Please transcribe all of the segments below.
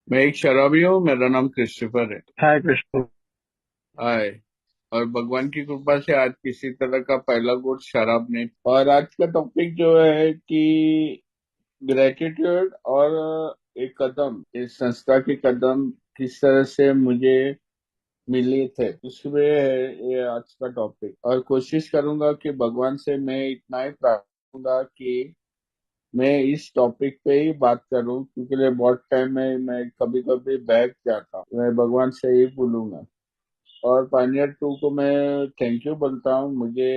मैं एक शराबी हूँ। मेरा नाम क्रिस्टोफर है। हाय कृष्ण। हाय। और भगवान की कृपा से आज किसी तरह का पहला गुट शराब नहीं। और आज का टॉपिक जो है कि ग्रेटिट्यूड और एक कदम, इस संस्था के कदम किस तरह से मुझे मिले थे, उसमें है ये आज का टॉपिक। और कोशिश करूंगा कि भगवान से मैं इतना ही प्रार्थना कि मैं इस टॉपिक पे ही बात करूं, क्योंकि बहुत टाइम में मैं कभी कभी बैठ जाता हूं। मैं भगवान से ही बोलूंगा। और पानियर टू को मैं थैंक यू बोलता हूँ, मुझे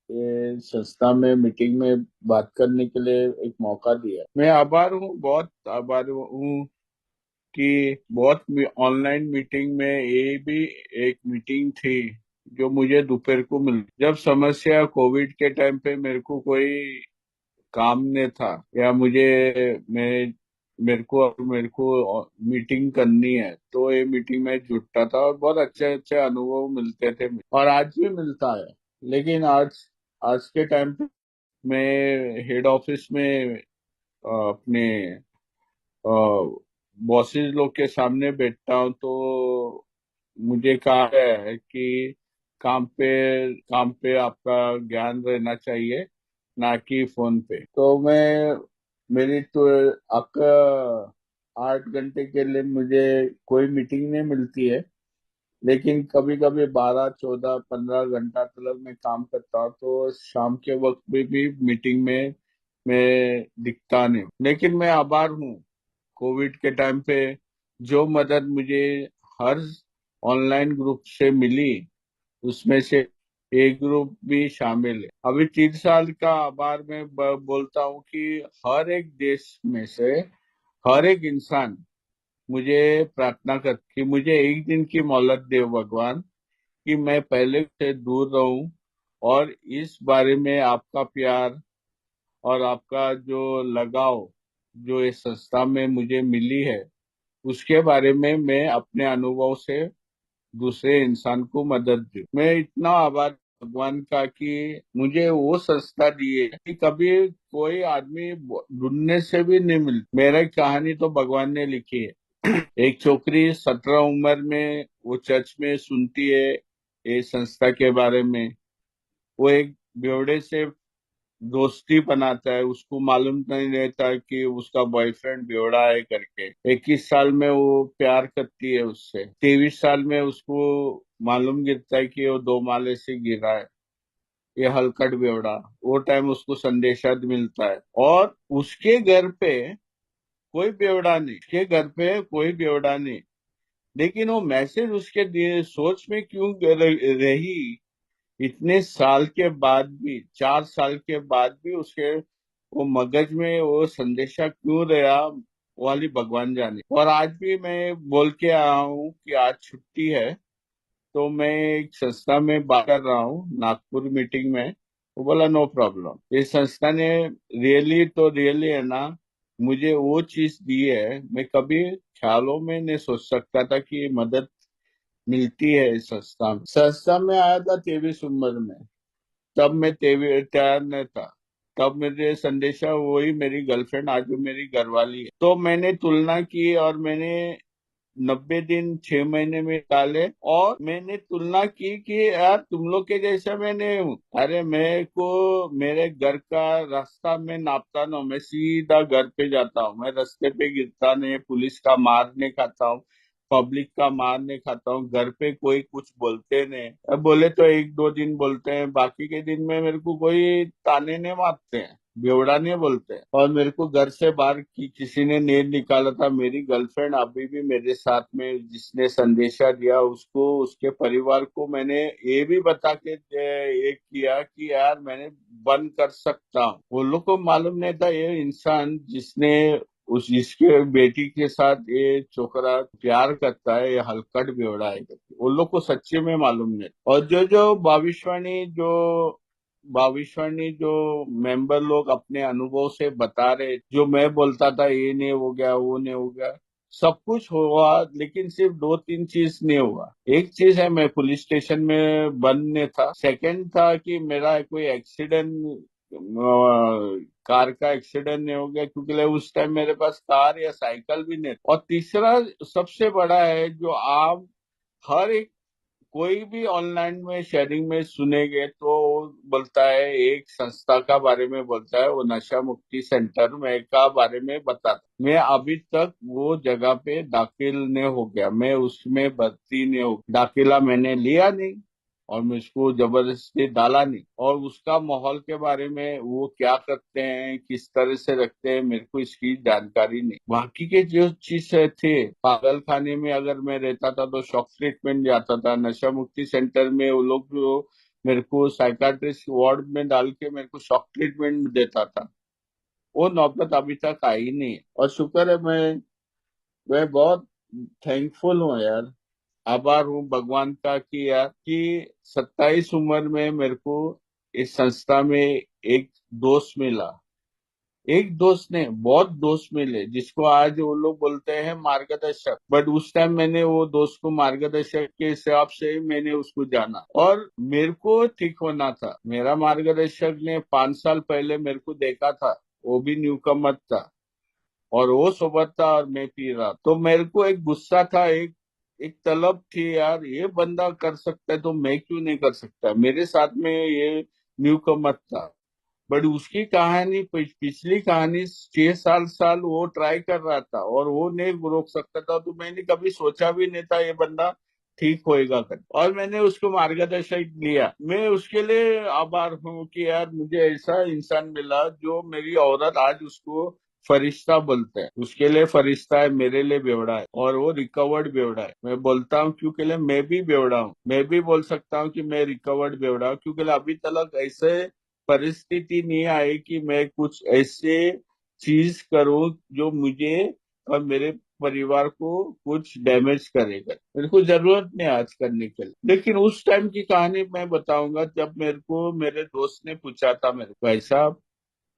ये संस्था में मीटिंग में बात करने के लिए एक मौका दिया। मैं आभार हूँ, बहुत आभार हूँ कि बहुत ऑनलाइन मीटिंग में ये भी एक मीटिंग थी जो मुझे दोपहर को मिली। जब समस्या कोविड के टाइम पे मेरे को कोई काम नहीं था, या मैं मेरे को मीटिंग करनी है, तो ये मीटिंग में जुटता था और बहुत अच्छे अच्छे अनुभव मिलते थे और आज भी मिलता है। लेकिन आज आज के टाइम पे मैं हेड ऑफिस में अपने बॉसेस लोग के सामने बैठता हूँ, तो मुझे कहा है कि काम पे आपका ज्ञान रहना चाहिए, ना कि फोन पे। तो मैं मेरी तो आपका 8 घंटे के लिए मुझे कोई मीटिंग नहीं मिलती है, लेकिन कभी कभी 12 14 15 घंटा तक मैं काम करता हूँ, तो शाम के वक्त भी मीटिंग में मैं दिखता नहीं। लेकिन मैं आभार हूँ कोविड के टाइम पे जो मदद मुझे हर ऑनलाइन ग्रुप से मिली, उसमें से एक ग्रुप भी शामिल है। अभी 3 साल का आभार मैं बोलता हूँ कि हर एक देश में से हर एक इंसान मुझे प्रार्थना कर कि मुझे एक दिन की मोहलत दे भगवान, कि मैं पहले से दूर रहूं और इस बारे में आपका प्यार और आपका जो लगाव जो इस संस्था में मुझे मिली है, उसके बारे में मैं अपने अनुभव से दूसरे इंसान को मदद दूं। मैं इतना आभार भगवान का कि मुझे वो संस्था दी है कि कभी कोई आदमी ढूंढने से भी नहीं मिलती। मेरी कहानी तो भगवान ने लिखी है। एक छोकरी 17 उम्र में वो चर्च में सुनती है ये संस्था के बारे में। वो एक बेवड़े से दोस्ती बनाता है, उसको मालूम नहीं रहता कि उसका बॉयफ्रेंड बेवड़ा है करके। 21 साल में वो प्यार करती है उससे। 23 साल में उसको मालूम गिरता है कि वो 2 माले से गिरा है, ये हलकट बेवड़ा। वो टाइम उसको संदेशा मिलता है और उसके घर पे कोई बेवड़ा नहीं, उसके घर पे कोई बेवड़ा नहीं। लेकिन वो मैसेज उसके सोच में क्यों रही, इतने साल के बाद भी, 4 साल के बाद भी उसके वो मगज में वो संदेशा क्यों रहा, वाली भगवान जाने। और आज भी मैं बोल के आया हूँ कि आज छुट्टी है, तो मैं एक संस्था में बात कर रहा हूँ नागपुर मीटिंग में। वो बोला नो प्रॉब्लम। इस संस्था ने रियली तो रियली है ना, मुझे वो चीज दी है मैं कभी ख्यालों में नहीं सोच सकता था कि ये मदद मिलती है। इस संस्था में आया था 23 उम्र में। तब मैं तैयार नहीं था। तब मेरे संदेशा वही मेरी गर्लफ्रेंड, आज भी मेरी घरवाली है। तो मैंने तुलना की और मैंने 90 दिन 6 महीने में डाले, और मैंने तुलना की कि यार तुम लोग के जैसा मैं नहीं हूँ। अरे मेरे को मेरे घर का रास्ता में नापता ना हूँ, मैं सीधा घर पे जाता हूँ। मैं रास्ते पे गिरता नहीं, पुलिस का मार नहीं खाता हूँ, पब्लिक का मार नहीं खाता हूँ। घर पे कोई कुछ बोलते नहीं, अब बोले तो 1 2 दिन बोलते हैं, बाकी के दिन में मेरे को कोई ताने नहीं मारते हैं, बेवड़ा नहीं बोलते हैं। और मेरे को घर से बाहर किसी ने नहीं निकाला था। मेरी गर्लफ्रेंड अभी भी मेरे साथ में, जिसने संदेशा दिया उसको, उसके परिवार को मैंने ये भी बता के ये किया कि यार मैंने बंद कर सकता हूँ। वो लोग को मालूम नहीं था ये इंसान जिसने उस इसके बेटी के साथ ये छोकरा प्यार करता है, ये हलकट बेवड़ा है करके। उन लोग को सच्चे में मालूम नहीं। और जो जो भविष्यवाणी जो मेंबर लोग अपने अनुभव से बता रहे, जो मैं बोलता था ये नहीं हो गया वो नहीं हो गया, सब कुछ हुआ, लेकिन सिर्फ 2 3 चीज नहीं हुआ। एक चीज है, मैं पुलिस स्टेशन में बंद नहीं था। सेकंड था कि मेरा कोई एक्सीडेंट कार का एक्सीडेंट नहीं हो गया, क्योंकि उस टाइम मेरे पास कार या साइकिल भी नहीं। और तीसरा सबसे बड़ा है, जो आप हर एक कोई भी ऑनलाइन में शेयरिंग में सुनेंगे तो बोलता है, एक संस्था का बारे में बोलता है, वो नशा मुक्ति सेंटर में का बारे में बताता। मैं अभी तक वो जगह पे दाखिल नहीं हो गया, मैं उसमें भर्ती नहीं हो, दाखिला मैंने लिया नहीं और मुझको जबरदस्ती डाला नहीं। और उसका माहौल के बारे में, वो क्या करते हैं, किस तरह से रखते हैं, मेरे को इसकी जानकारी नहीं। बाकी के जो चीज थे, पागल खाने में अगर मैं रहता था तो शॉक ट्रीटमेंट जाता था, नशा मुक्ति सेंटर में वो लोग जो मेरे को साइकाट्रिस्ट वार्ड में डाल के मेरे को शॉक ट्रीटमेंट देता था, वो नौबत अभी तक आई नहीं है। और शुक्र है, मैं बहुत थैंकफुल हूँ यार, आभार हूँ भगवान का कि यार कि 27 उम्र में मेरे को इस संस्था में एक दोस्त मिला। एक दोस्त ने बहुत दोस्त मिले, जिसको आज वो लोग बोलते हैं मार्गदर्शक, बट उस टाइम मैंने वो दोस्त को मार्गदर्शक के हिसाब से ही मैंने उसको जाना। और मेरे को ठीक होना था, मेरा मार्गदर्शक ने 5 साल पहले मेरे को देखा था, वो भी न्यूकमर था और वो सोबर था और मैं पी रहा। तो मेरे को एक गुस्सा था, एक एक तलब थी यार, ये बंदा कर सकता है तो मैं क्यों नहीं कर सकता। मेरे साथ में ये न्यू कमर था, बट उसकी कहानी पिछली कहानी 6 साल वो ट्राई कर रहा था और वो नहीं रोक सकता था, तो मैंने कभी सोचा भी नहीं था ये बंदा ठीक होएगा कर, और मैंने उसको मार्गदर्शन दिया। मैं उसके लिए आभार हूँ कि यार मुझे ऐसा इंसान मिला, जो मेरी औरत आज उसको फरिश्ता बोलते हैं। उसके लिए फरिश्ता है, मेरे लिए बेवड़ा है, और वो रिकवर्ड बेवड़ा है। मैं बोलता हूँ क्योंकि मैं भी बेवड़ा हूँ, मैं भी बोल सकता हूँ कि मैं रिकवर्ड बेवड़ा हूँ, क्योंकि अभी तक ऐसे परिस्थिति नहीं आई कि मैं कुछ ऐसे चीज करूं जो मुझे और मेरे परिवार को कुछ डैमेज करेगा। मेरे को जरूरत नहीं आज करने के लिए। लेकिन उस टाइम की कहानी मैं बताऊंगा, जब मेरे को मेरे दोस्त ने पूछा था मेरे को, ऐसा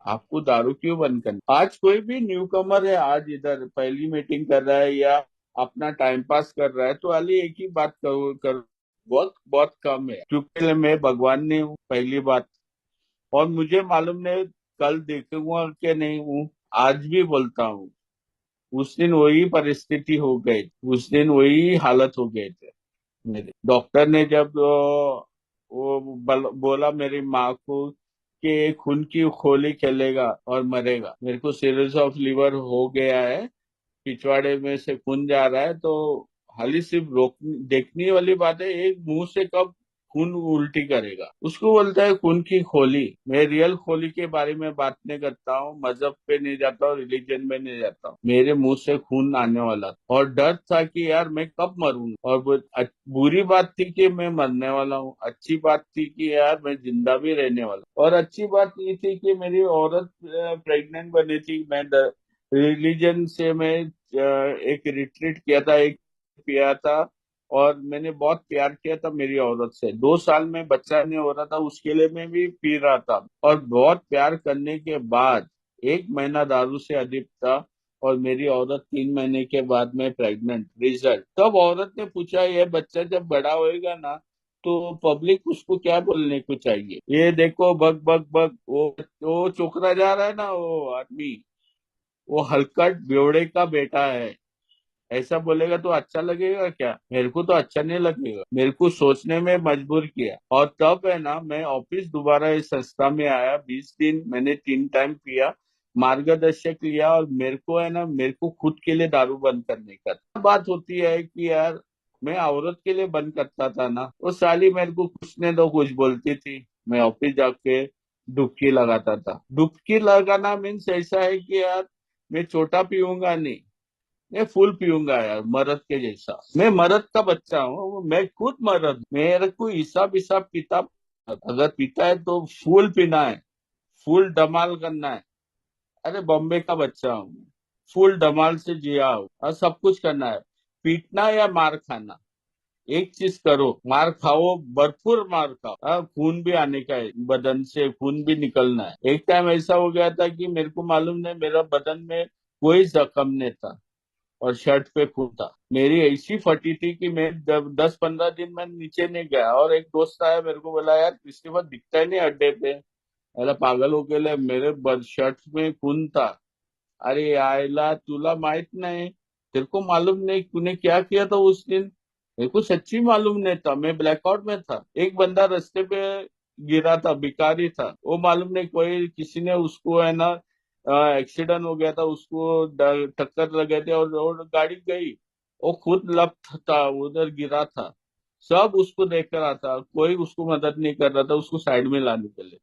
आपको दारू क्यों बंद करनी। आज कोई भी न्यू कमर है, आज इधर पहली मीटिंग कर रहा है या अपना टाइम पास कर रहा है, तो अली एक ही बात कर बहुत बहुत कम है, क्योंकि मैं भगवान नहीं हूँ, पहली बात। और मुझे मालूम नहीं कल देखूंगा कि नहीं हूँ, आज भी बोलता हूँ, उस दिन वही परिस्थिति हो गई, उस दिन वही हालत हो गए थे मेरे। डॉक्टर ने जब बोला मेरी माँ को कि खून की खोली खेलेगा और मरेगा, मेरे को सिरोसिस ऑफ लिवर हो गया है, पिछवाड़े में से खून जा रहा है, तो खाली सिर्फ रोक देखने वाली बात है, एक मुंह से कब खून उल्टी करेगा, उसको बोलता है खून की खोली। मैं रियल खोली के बारे में बात नहीं करता हूँ, मजहब पे नहीं जाता हूँ, रिलीजन में नहीं जाता हूँ, मेरे मुंह से खून आने वाला था और डर था कि यार मैं कब मरूंगा। और बुरी बात थी कि मैं मरने वाला हूँ, अच्छी बात थी कि यार मैं जिंदा भी रहने वाला हूँ। और अच्छी बात ये थी कि मेरी औरत प्रेग्नेंट बनी थी। मैं रिलीजन से मैं एक रिट्रीट किया था, एक किया था, और मैंने बहुत प्यार किया था मेरी औरत से। 2 साल में बच्चा नहीं हो रहा था, उसके लिए मैं भी पी रहा था, और बहुत प्यार करने के बाद 1 महीना दारू से अधिक था, और मेरी औरत 3 महीने के बाद में प्रेग्नेंट। रिजल्ट तब औरत ने पूछा, ये बच्चा जब बड़ा होएगा ना, तो पब्लिक उसको क्या बोलने को चाहिए, ये देखो बग बग बग, वो चोकरा जा रहा है ना वो आदमी, वो हलकट बेवड़े का बेटा है, ऐसा बोलेगा तो अच्छा लगेगा क्या। मेरे को तो अच्छा नहीं लगेगा, मेरे को सोचने में मजबूर किया। और तब है ना, मैं ऑफिस दोबारा इस संस्था में आया, 20 दिन मैंने 3 टाइम पिया, मार्गदर्शक लिया, और मेरे को है ना, मेरे को खुद के लिए दारू बंद करने का बात होती है कि यार मैं औरत के लिए बंद करता था ना, वो साली मेरे को कुछ ने तो कुछ बोलती थी, मैं ऑफिस जाके डुबकी लगाता था। डुबकी लगाना मीन्स ऐसा है कि यार मैं छोटा पीऊंगा नहीं, मैं फुल पीऊंगा यार, मर्द के जैसा। मैं मर्द का बच्चा हूँ, मैं खुद मर्द, मेरे को हिसाब हिसाब किताब, अगर पीता है तो फुल पीना है, फुल धमाल करना है। अरे बॉम्बे का बच्चा हूँ, फुल धमाल से जिया हूँ, और सब कुछ करना है। पीटना या मार खाना, एक चीज करो, मार खाओ, भरपूर मार खाओ, खून भी आने का है, बदन से खून भी निकलना है। एक टाइम ऐसा हो गया था कि मेरे को मालूम नहीं, मेरा बदन में कोई जख्म नहीं था और शर्ट पे खून था। मेरी ऐसी फटी थी कि मैं जब 10-15 दिन मैं नीचे नहीं गया, और एक दोस्त आया मेरे को बोला, यार क्रिस्टोफर दिखता ही नहीं अड्डे पे। अरे पागल हो गेले, मेरे बर्थ शर्ट में खून था। अरे आयला, तुला माहित नहीं? तेरे को मालूम नहीं तूने क्या किया था उस दिन? मेरे को सच्ची मालूम नहीं था, मैं ब्लैकआउट में था। एक बंदा रास्ते पे गिरा था, भिखारी था, वो मालूम नहीं कोई किसी ने उसको है ना, एक्सीडेंट हो गया था, उसको टक्कर लगे थे और गाड़ी गई। वो खुद लपट था, उधर गिरा था। सब उसको देख कर आता, कोई उसको मदद नहीं कर रहा था उसको साइड में लाने के लिए।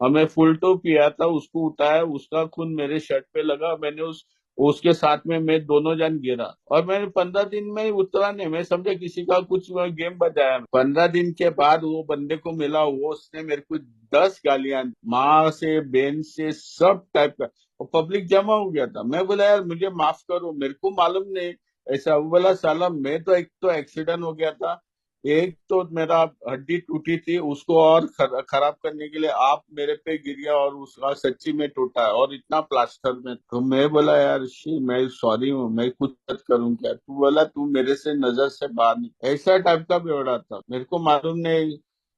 हमें फुल टू पिया था, उसको उठाया, उसका खून मेरे शर्ट पे लगा, मैंने उसके साथ में मैं दोनों जन गिरा। और मैंने 15 दिन में ही उतरा नहीं, मैं समझा किसी का कुछ गेम बजाया। 15 दिन के बाद वो बंदे को मिला, वो उसने मेरे को 10 गालियां, माँ से बहन से सब टाइप का। और पब्लिक जमा हो गया था। मैं बोला यार मुझे माफ करो, मेरे को मालूम नहीं ऐसा। वो बोला साला मैं तो, एक तो एक्सीडेंट हो गया था, एक तो मेरा हड्डी टूटी थी, उसको और खराब करने के लिए आप मेरे पे गिर गया, और उसका सच्ची में टूटा है और इतना प्लास्टर में। तो मैं बोला यार शी, मैं सॉरी हूँ, मैं कुछ मत करूँ क्या? तू बोला तू मेरे से नजर से बाहर नहीं, ऐसा टाइप का बेवड़ा था। मेरे को मालूम नहीं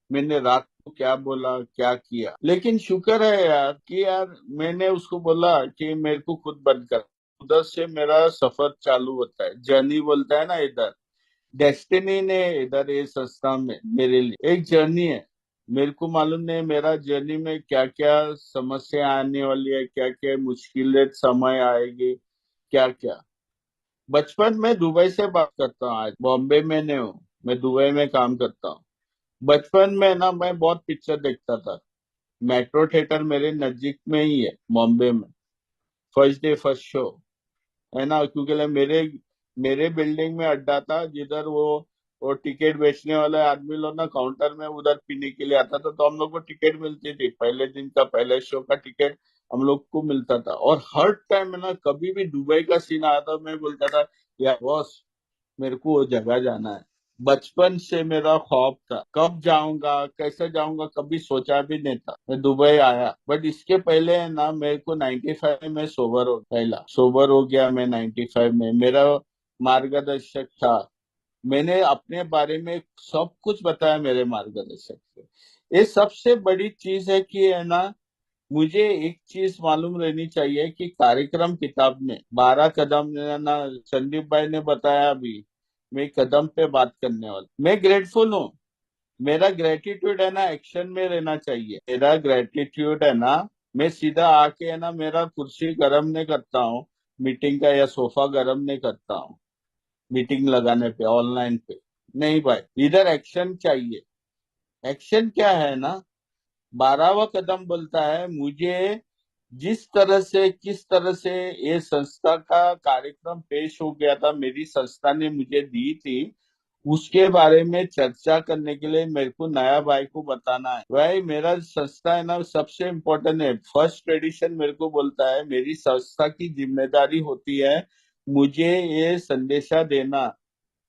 मैंने रात को क्या बोला क्या किया, लेकिन शुक्र है यार कि यार मैंने उसको बोला कि मेरे को खुद बंद कर। उधर से मेरा सफर चालू होता है, जर्नी बोलता है ना इधर। डेस्टिनी ने इधर ये संस्था में मेरे लिए एक जर्नी है। मेरे को मालूम नहीं मेरा जर्नी में क्या क्या समस्या आने वाली है, क्या क्या मुश्किलें समय आएगी, क्या क्या। बचपन में दुबई से बात करता हूँ, आज बॉम्बे में नहीं हूँ, मैं दुबई में काम करता हूँ। बचपन में ना मैं बहुत पिक्चर देखता था। मेट्रो थिएटर मेरे नजदीक में ही है बॉम्बे में। फर्स्ट डे फर्स्ट शो, है ना, क्योंकि मेरे मेरे बिल्डिंग में अड्डा था, जिधर वो टिकट बेचने वाले आदमी लोग ना काउंटर में उधर पीने के लिए आता था, तो हम लोग को टिकट मिलती थी, पहले दिन का पहले शो का टिकट हम लोग को मिलता था। और हर टाइम में ना कभी भी दुबई का सीन आया था, मैं बोलता था यार बॉस मेरे को वो जगह जाना है। बचपन से मेरा ख्वाब था, कब जाऊंगा कैसे जाऊंगा कभी सोचा भी नहीं था। मैं दुबई आया, बट इसके पहले है ना मेरे को 95 में सोबर हो, पहला सोबर हो गया मैं 95 में। मेरा मार्गदर्शक था, मैंने अपने बारे में सब कुछ बताया मेरे मार्गदर्शक से। ये सबसे बड़ी चीज है कि है ना, मुझे एक चीज मालूम रहनी चाहिए कि कार्यक्रम किताब में 12 कदम ना संदीप भाई ने बताया अभी, मैं कदम पे बात करने वाला, मैं ग्रेटफुल हूँ। मेरा ग्रेटिट्यूड है ना एक्शन में रहना चाहिए। मेरा ग्रेटिट्यूड है ना, मैं सीधा आके है ना मेरा कुर्सी गर्म नहीं करता हूँ मीटिंग का, या सोफा गर्म नहीं करता हूँ मीटिंग लगाने पे ऑनलाइन पे। नहीं भाई, इधर एक्शन चाहिए। एक्शन क्या है ना, 12वां कदम बोलता है मुझे जिस तरह से किस तरह से ये संस्था का कार्यक्रम पेश हो गया था, मेरी संस्था ने मुझे दी थी, उसके बारे में चर्चा करने के लिए मेरे को नया भाई को बताना है। भाई मेरा संस्था है ना सबसे इम्पोर्टेंट है। फर्स्ट ट्रेडिशन मेरे को बोलता है मेरी संस्था की जिम्मेदारी होती है मुझे ये संदेशा देना,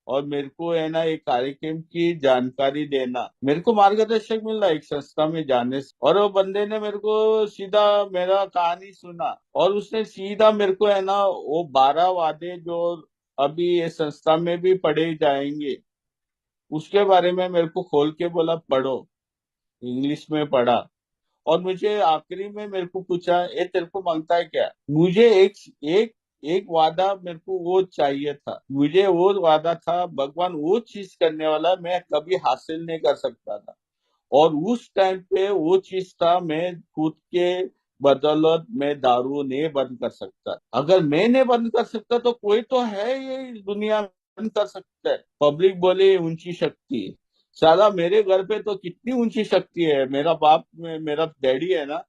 और मेरे को है ना एक कार्यक्रम की जानकारी देना। मेरे को मार्गदर्शक मिल रहा है एक संस्था में जाने से, और वो बंदे ने मेरे को सीधा मेरा कहानी सुना, और उसने सीधा मेरे को है ना वो 12 वादे जो अभी ये संस्था में भी पढ़े जाएंगे उसके बारे में मेरे को खोल के बोला पढ़ो। इंग्लिश में पढ़ा। और मुझे आखिरी में मेरे को पूछा ये तेरे को मांगता है क्या? मुझे एक एक वादा मेरे को वो चाहिए था, मुझे वो वादा था भगवान वो चीज करने वाला मैं कभी हासिल नहीं कर सकता था। और उस टाइम पे वो चीज था, मैं खुद के बदौलत मैं दारू नहीं बंद कर सकता। अगर मैं नहीं बंद कर सकता तो कोई तो है ये इस दुनिया में बंद कर सकता है। पब्लिक बोले ऊंची शक्ति, साला मेरे घर पे तो कितनी ऊंची शक्ति है। मेरा बाप में मेरा डैडी है ना,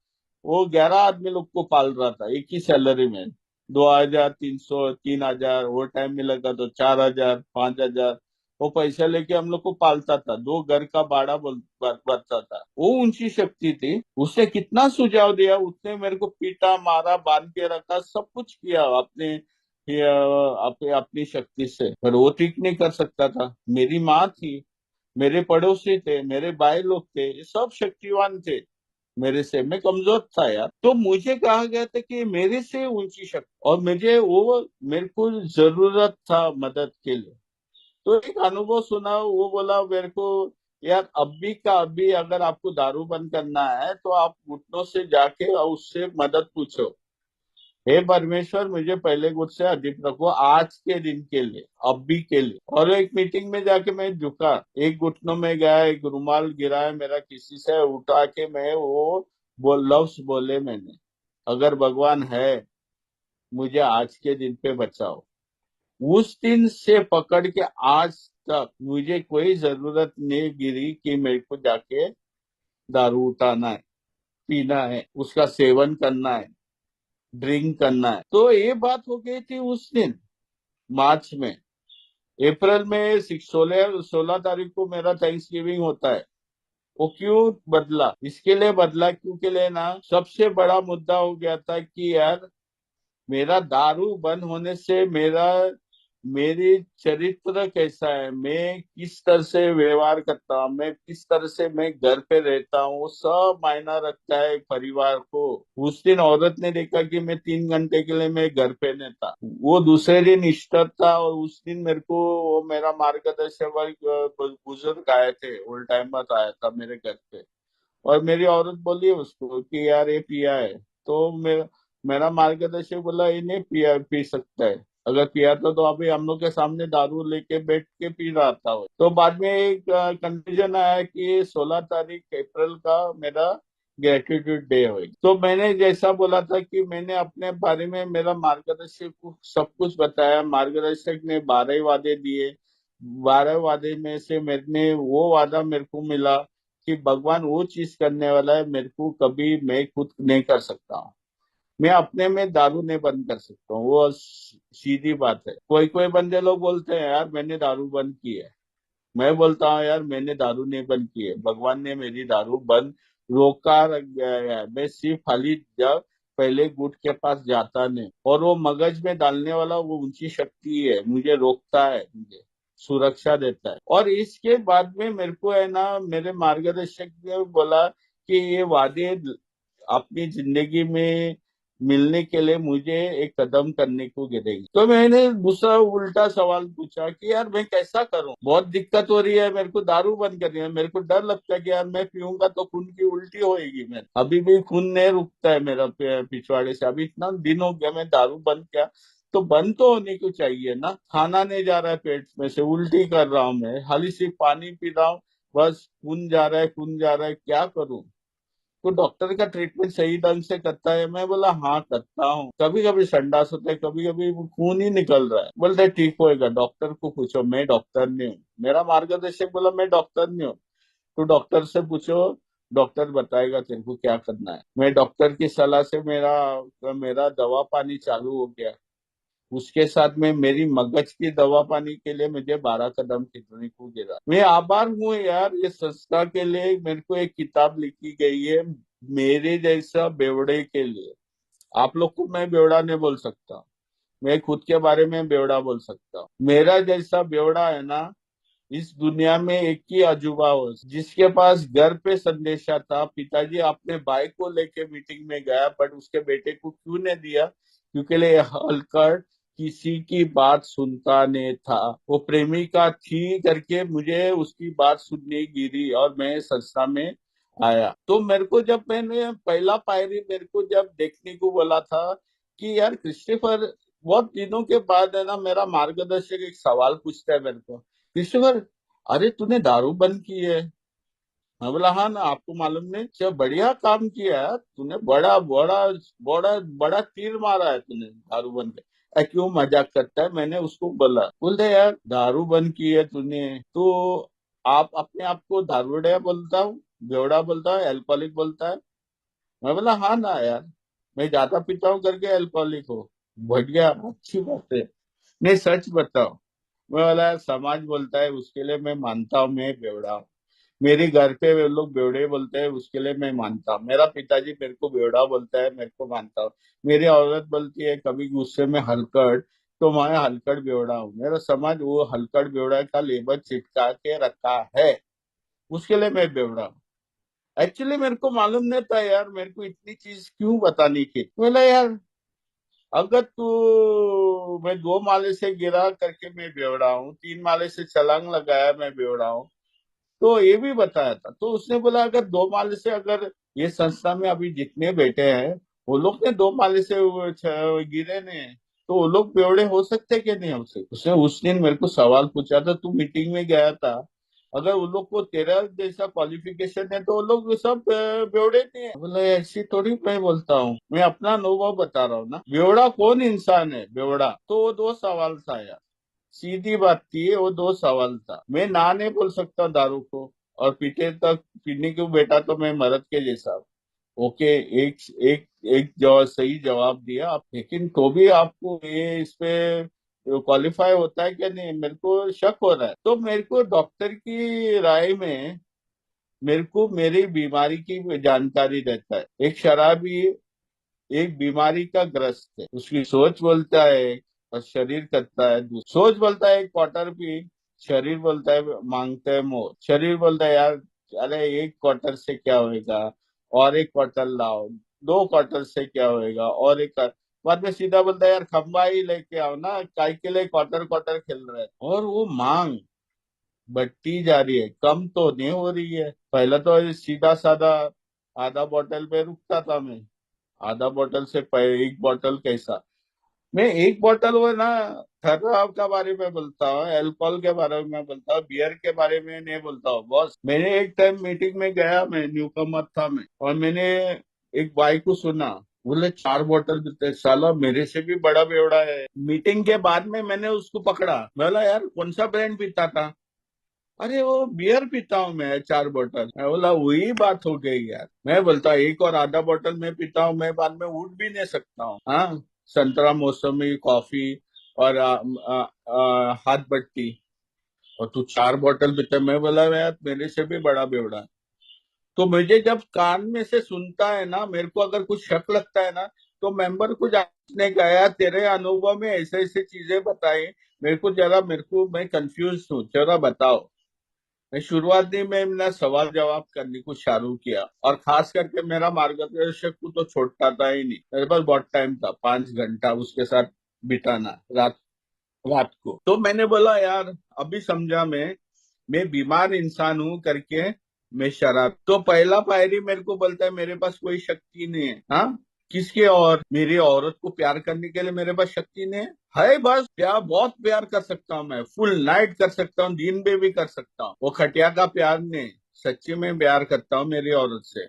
वो 11 आदमी लोग को पाल रहा था एक ही सैलरी में। 2,300 3,000, वो टाइम में लगा तो 4,000 5,000, वो पैसा लेके हम लोग को पालता था, दो घर का भाड़ा भरता था। वो ऊंची शक्ति थी, उसने कितना सुझाव दिया, उसने मेरे को पीटा मारा बांध के रखा, सब कुछ किया अपने अपनी शक्ति से, पर वो ठीक नहीं कर सकता था। मेरी माँ थी, मेरे पड़ोसी थे, मेरे भाई लोग थे, ये सब शक्तिवान थे मेरे से, मैं कमजोर था यार। तो मुझे कहा गया था कि मेरे से ऊंची शक्ति, और मुझे वो मेरे को जरूरत था मदद के लिए। तो एक अनुभव सुना, वो बोला मेरे को यार अभी का अभी अगर आपको दारू बंद करना है तो आप घुटनों से जाके और उससे मदद पूछो। हे परमेश्वर, मुझे पहले गुट से अधिक रखो आज के दिन के लिए, अभी के लिए। और एक मीटिंग में जाके मैं झुका, एक घुटनों में गया, एक रुमाल गिरा है मेरा किसी से उठा के, मैं वो लफ्ज बोले मैंने, अगर भगवान है मुझे आज के दिन पे बचाओ। उस दिन से पकड़ के आज तक मुझे कोई जरूरत नहीं गिरी कि मेरे को जाके दारू उठाना है, पीना है, उसका सेवन करना है, ड्रिंक करना है। तो ये बात हो गई थी उस दिन, मार्च में। अप्रैल में 16 तारीख को मेरा थैंक्स गिविंग होता है। वो क्यों बदला? इसके लिए बदला क्योंकि लिए ना, सबसे बड़ा मुद्दा हो गया था कि यार मेरा दारू बंद होने से मेरा मेरी चरित्र कैसा है, मैं किस तरह से व्यवहार करता हूँ, मैं किस तरह से मैं घर पे रहता हूँ, वो सब मायना रखता है परिवार को। उस दिन औरत ने देखा कि मैं 3 घंटे के लिए मैं घर पे नहीं था, वो दूसरे दिन ईस्टर था, और उस दिन मेरे को वो मेरा मार्गदर्शक बुजुर्ग आए थे, ओल्ड टाइमर आया था मेरे घर पे। और मेरी औरत बोली उसको कि यार ये पिया है। तो मेरा मार्गदर्शक बोला ये नहीं पिया, पी सकता है, अगर पिया था तो अभी हम लोग के सामने दारू लेके बैठ के पी रहा था वो। तो बाद में एक कंफ्यूजन आया कि 16 तारीख अप्रैल का मेरा ग्रेटिट्यूड डे होगी। तो मैंने जैसा बोला था कि मैंने अपने बारे में मेरा मार्गदर्शक को सब कुछ बताया, मार्गदर्शक ने 12 वादे दिए। 12 वादे में से मैंने वो वादा मेरे को मिला कि भगवान वो चीज करने वाला है मेरे को कभी मैं खुद नहीं कर सकता हूँ। मैं अपने में दारू नहीं बंद कर सकता हूँ, वो सीधी बात है। कोई कोई बंदे लोग बोलते हैं यार मैंने दारू बंद की है। मैं बोलता हूँ यार मैंने दारू नहीं बंद की है, भगवान ने मेरी दारू बंद रोका रख गया है। मैं सिर्फ खाली जब पहले गुट के पास जाता नहीं, और वो मगज में डालने वाला वो ऊंची शक्ति है, मुझे रोकता है, मुझे सुरक्षा देता है। और इसके बाद में मेरे को है ना, मेरे मार्गदर्शक ने बोला कि ये वादे अपनी जिंदगी में मिलने के लिए मुझे एक कदम करने को गिरेगी। तो मैंने दूसरा उल्टा सवाल पूछा कि यार मैं कैसा करूं, बहुत दिक्कत हो रही है, मेरे को दारू बंद करनी है, मेरे को डर लगता है कि यार मैं पीऊंगा तो खून की उल्टी होएगी। मैं अभी भी खून नहीं रुकता है मेरा पिछवाड़े से, अभी इतना दिन हो गया मैं दारू बंद किया। तो बंद तो होने को चाहिए ना, खाना नहीं जा रहा है पेट में से, उल्टी कर रहा हूँ मैं, खाली सिर्फ पानी पी रहा हूँ, बस खून जा रहा है, खून जा रहा है, क्या करूं? तो डॉक्टर का ट्रीटमेंट सही ढंग से करता है? मैं बोला हाँ करता हूँ, कभी कभी संडास होता है, कभी कभी खून ही निकल रहा है। बोलते ठीक होएगा, डॉक्टर को पूछो, मैं डॉक्टर नहीं हूँ। मेरा मार्गदर्शक बोला मैं डॉक्टर नहीं हूँ, तो डॉक्टर से पूछो, डॉक्टर बताएगा तेरे को क्या करना है। मैं डॉक्टर की सलाह से मेरा मेरा दवा पानी चालू हो गया। उसके साथ में मेरी मगज की दवा पानी के लिए मुझे 12 कदम खींचने को गिरा। मैं आभार हूँ यार ये संस्था के लिए, मेरे को एक किताब लिखी गई है मेरे जैसा बेवड़े के लिए। आप लोग को मैं बेवड़ा नहीं बोल सकता, मैं खुद के बारे में बेवड़ा बोल सकता हूँ। मेरा जैसा बेवड़ा है ना इस दुनिया में एक ही अजूबा हो, जिसके पास घर पे संदेशा था, पिताजी अपने भाई को लेके मीटिंग में गया बट उसके बेटे को क्यों नहीं दिया, क्योंकि ले हलकर किसी की बात सुनता नहीं था। वो प्रेमिका थी करके मुझे उसकी बात सुननी गिरी और मैं संस्था में आया। तो मेरे को जब मैंने पहला पायरी मेरे को जब देखने को बोला था कि यार क्रिस्टोफर, बहुत दिनों के बाद है ना मेरा मार्गदर्शक एक सवाल पूछता है मेरे को, क्रिस्टोफर अरे तूने दारू बंद की है? मैं बोला हाँ ना, आपको मालूम नहीं? अच्छा बढ़िया काम किया है तूने, बड़ा बड़ा बड़ा बड़ा तीर मारा है तूने दारू बंद कर। क्यों मजाक करता है? मैंने उसको बोला, बोलते यार दारू बंद की है तूने तो आप अपने आप को दारूड़िया बोलता हूँ, बेवड़ा बोलता है, अल्कोहलिक बोलता है? मैं बोला हाँ ना यार, मैं ज्यादा पीता हूँ करके अल्कोहलिक हो? बढ़िया, अच्छी बात है। नहीं सच बताओ। मैं बोला समाज बोलता है उसके लिए मैं मानता हूँ मैं बेवड़ा हूँ, मेरे घर पे वे लोग बेवड़े बोलते हैं उसके लिए मैं मानता हूँ, मेरा पिताजी मेरे को बेवड़ा बोलता है मेरे को मानता हूँ, मेरी औरत बोलती है कभी गुस्से में हलकड़, तो मैं हलकड़ बेवड़ा हूँ। मेरा समाज वो हलकड़ बेवड़ा का लेबल चिपका के रखा है, उसके लिए मैं बेवड़ा हूँ। एक्चुअली मेरे को मालूम नहीं था यार, मेरे को इतनी चीज क्यों बतानी थी। बोला यार अगर तू, मैं 2 माले से गिरा करके मैं बेवड़ा हूँ, 3 माले से छलांग लगाया मैं बेवड़ा हूँ, तो ये भी बताया था। तो उसने बोला अगर 2 माले से, अगर ये संस्था में अभी जितने बेटे हैं वो लोग ने 2 माले से गिरे ने, तो वो लोग बेवड़े हो सकते कि नहीं हो सकते। उसने उस दिन मेरे को सवाल पूछा था, तू मीटिंग में गया था, अगर उन लोग को तेरा जैसा क्वालिफिकेशन है तो वो लोग सब बेवड़े नहीं है। बोला ऐसी थोड़ी मैं बोलता हूँ, मैं अपना अनुभव बता रहा हूँ ना। बेवड़ा कौन इंसान है बेवड़ा? तो वो 2 सवाल था यार, सीधी बात थी, वो 2 सवाल था। मैं ना नहीं बोल सकता दारू को, और पीते तक पीने क्यों बेटा तो मैं मरद के जैसा हूँ। ओके, एक एक एक जवाब सही जवाब दिया आप, लेकिन तो भी आपको ये इस पे क्वालिफाई होता है क्या नहीं, मेरे को शक हो रहा है। तो मेरे को डॉक्टर की राय में मेरे को मेरी बीमारी की जानकारी देता है। एक शराबी एक बीमारी का ग्रस्त है, उसकी सोच बोलता है और शरीर करता है सोच बोलता है एक क्वार्टर पी, शरीर बोलता है मांगता है मोर। शरीर बोलता है यार अरे एक क्वार्टर से क्या होएगा, और एक क्वार्टर लाओ, 2 क्वार्टर से क्या होएगा, और बाद में सीधा बोलता है यार खंबा ही लेके आओ ना, काय के लिए क्वार्टर क्वार्टर खेल रहे हैं। और वो मांग बढ़ती जा रही है, कम तो नहीं हो रही है। पहले तो सीधा साधा आधा बोतल पे रुकता था मैं, आधा बोतल से एक बोतल कैसा। मैं एक बोतल वो ना शराब के बारे में बोलता हूँ, अल्कोहल के बारे में बोलता हूँ, बियर के बारे में नहीं बोलता हूँ बॉस। मैंने एक टाइम मीटिंग में गया, मैं न्यू कमर था मैं, और मैंने एक भाई को सुना, बोले 4 बोतल पीते हैं। साला मेरे से भी बड़ा बेवड़ा है। मीटिंग के बाद में मैंने उसको पकड़ा, बोला यार कौन सा ब्रांड पीता था? अरे वो बियर पीता हूँ मैं 4 बोतल। मैं बोला वही बात हो गई यार। मैं बोलता एक और आधा बोतल मैं पीता हूँ, मैं बाद में उठ भी नहीं सकता हूँ। हाँ, संतरा मौसमी कॉफी और हाथ बट्टी, और तू 4 बोतल पीता है। मैं बोला यार मेरे से भी बड़ा बेवड़ा है। तो मुझे जब कान में से सुनता है ना, मेरे को अगर कुछ शक लगता है ना, तो मेंबर को जांचने गया, तेरे अनुभव में ऐसे ऐसे चीजें बताई, मेरे को मैं कंफ्यूज हूँ, जरा बताओ। मैं शुरुआत में मैंने सवाल जवाब करने को शुरू किया, और खास करके मेरा मार्गदर्शक को तो छोड़ता था ही नहीं। मेरे पास बहुत टाइम था, 5 घंटा उसके साथ बिताना रात रात को। तो मैंने बोला यार अभी समझा मैं बीमार इंसान हूँ करके मैं शराब। तो पहला पायरी मेरे को बोलता है मेरे पास कोई शक्ति नहीं है। हाँ, किसके? और मेरी औरत को प्यार करने के लिए मेरे पास शक्ति नहीं है बस प्यार, बहुत प्यार कर सकता हूँ मैं, फुल नाइट कर सकता हूँ, दिन में भी कर सकता हूँ। वो खटिया का प्यार नहीं, सच्ची में प्यार करता हूँ मेरी औरत से।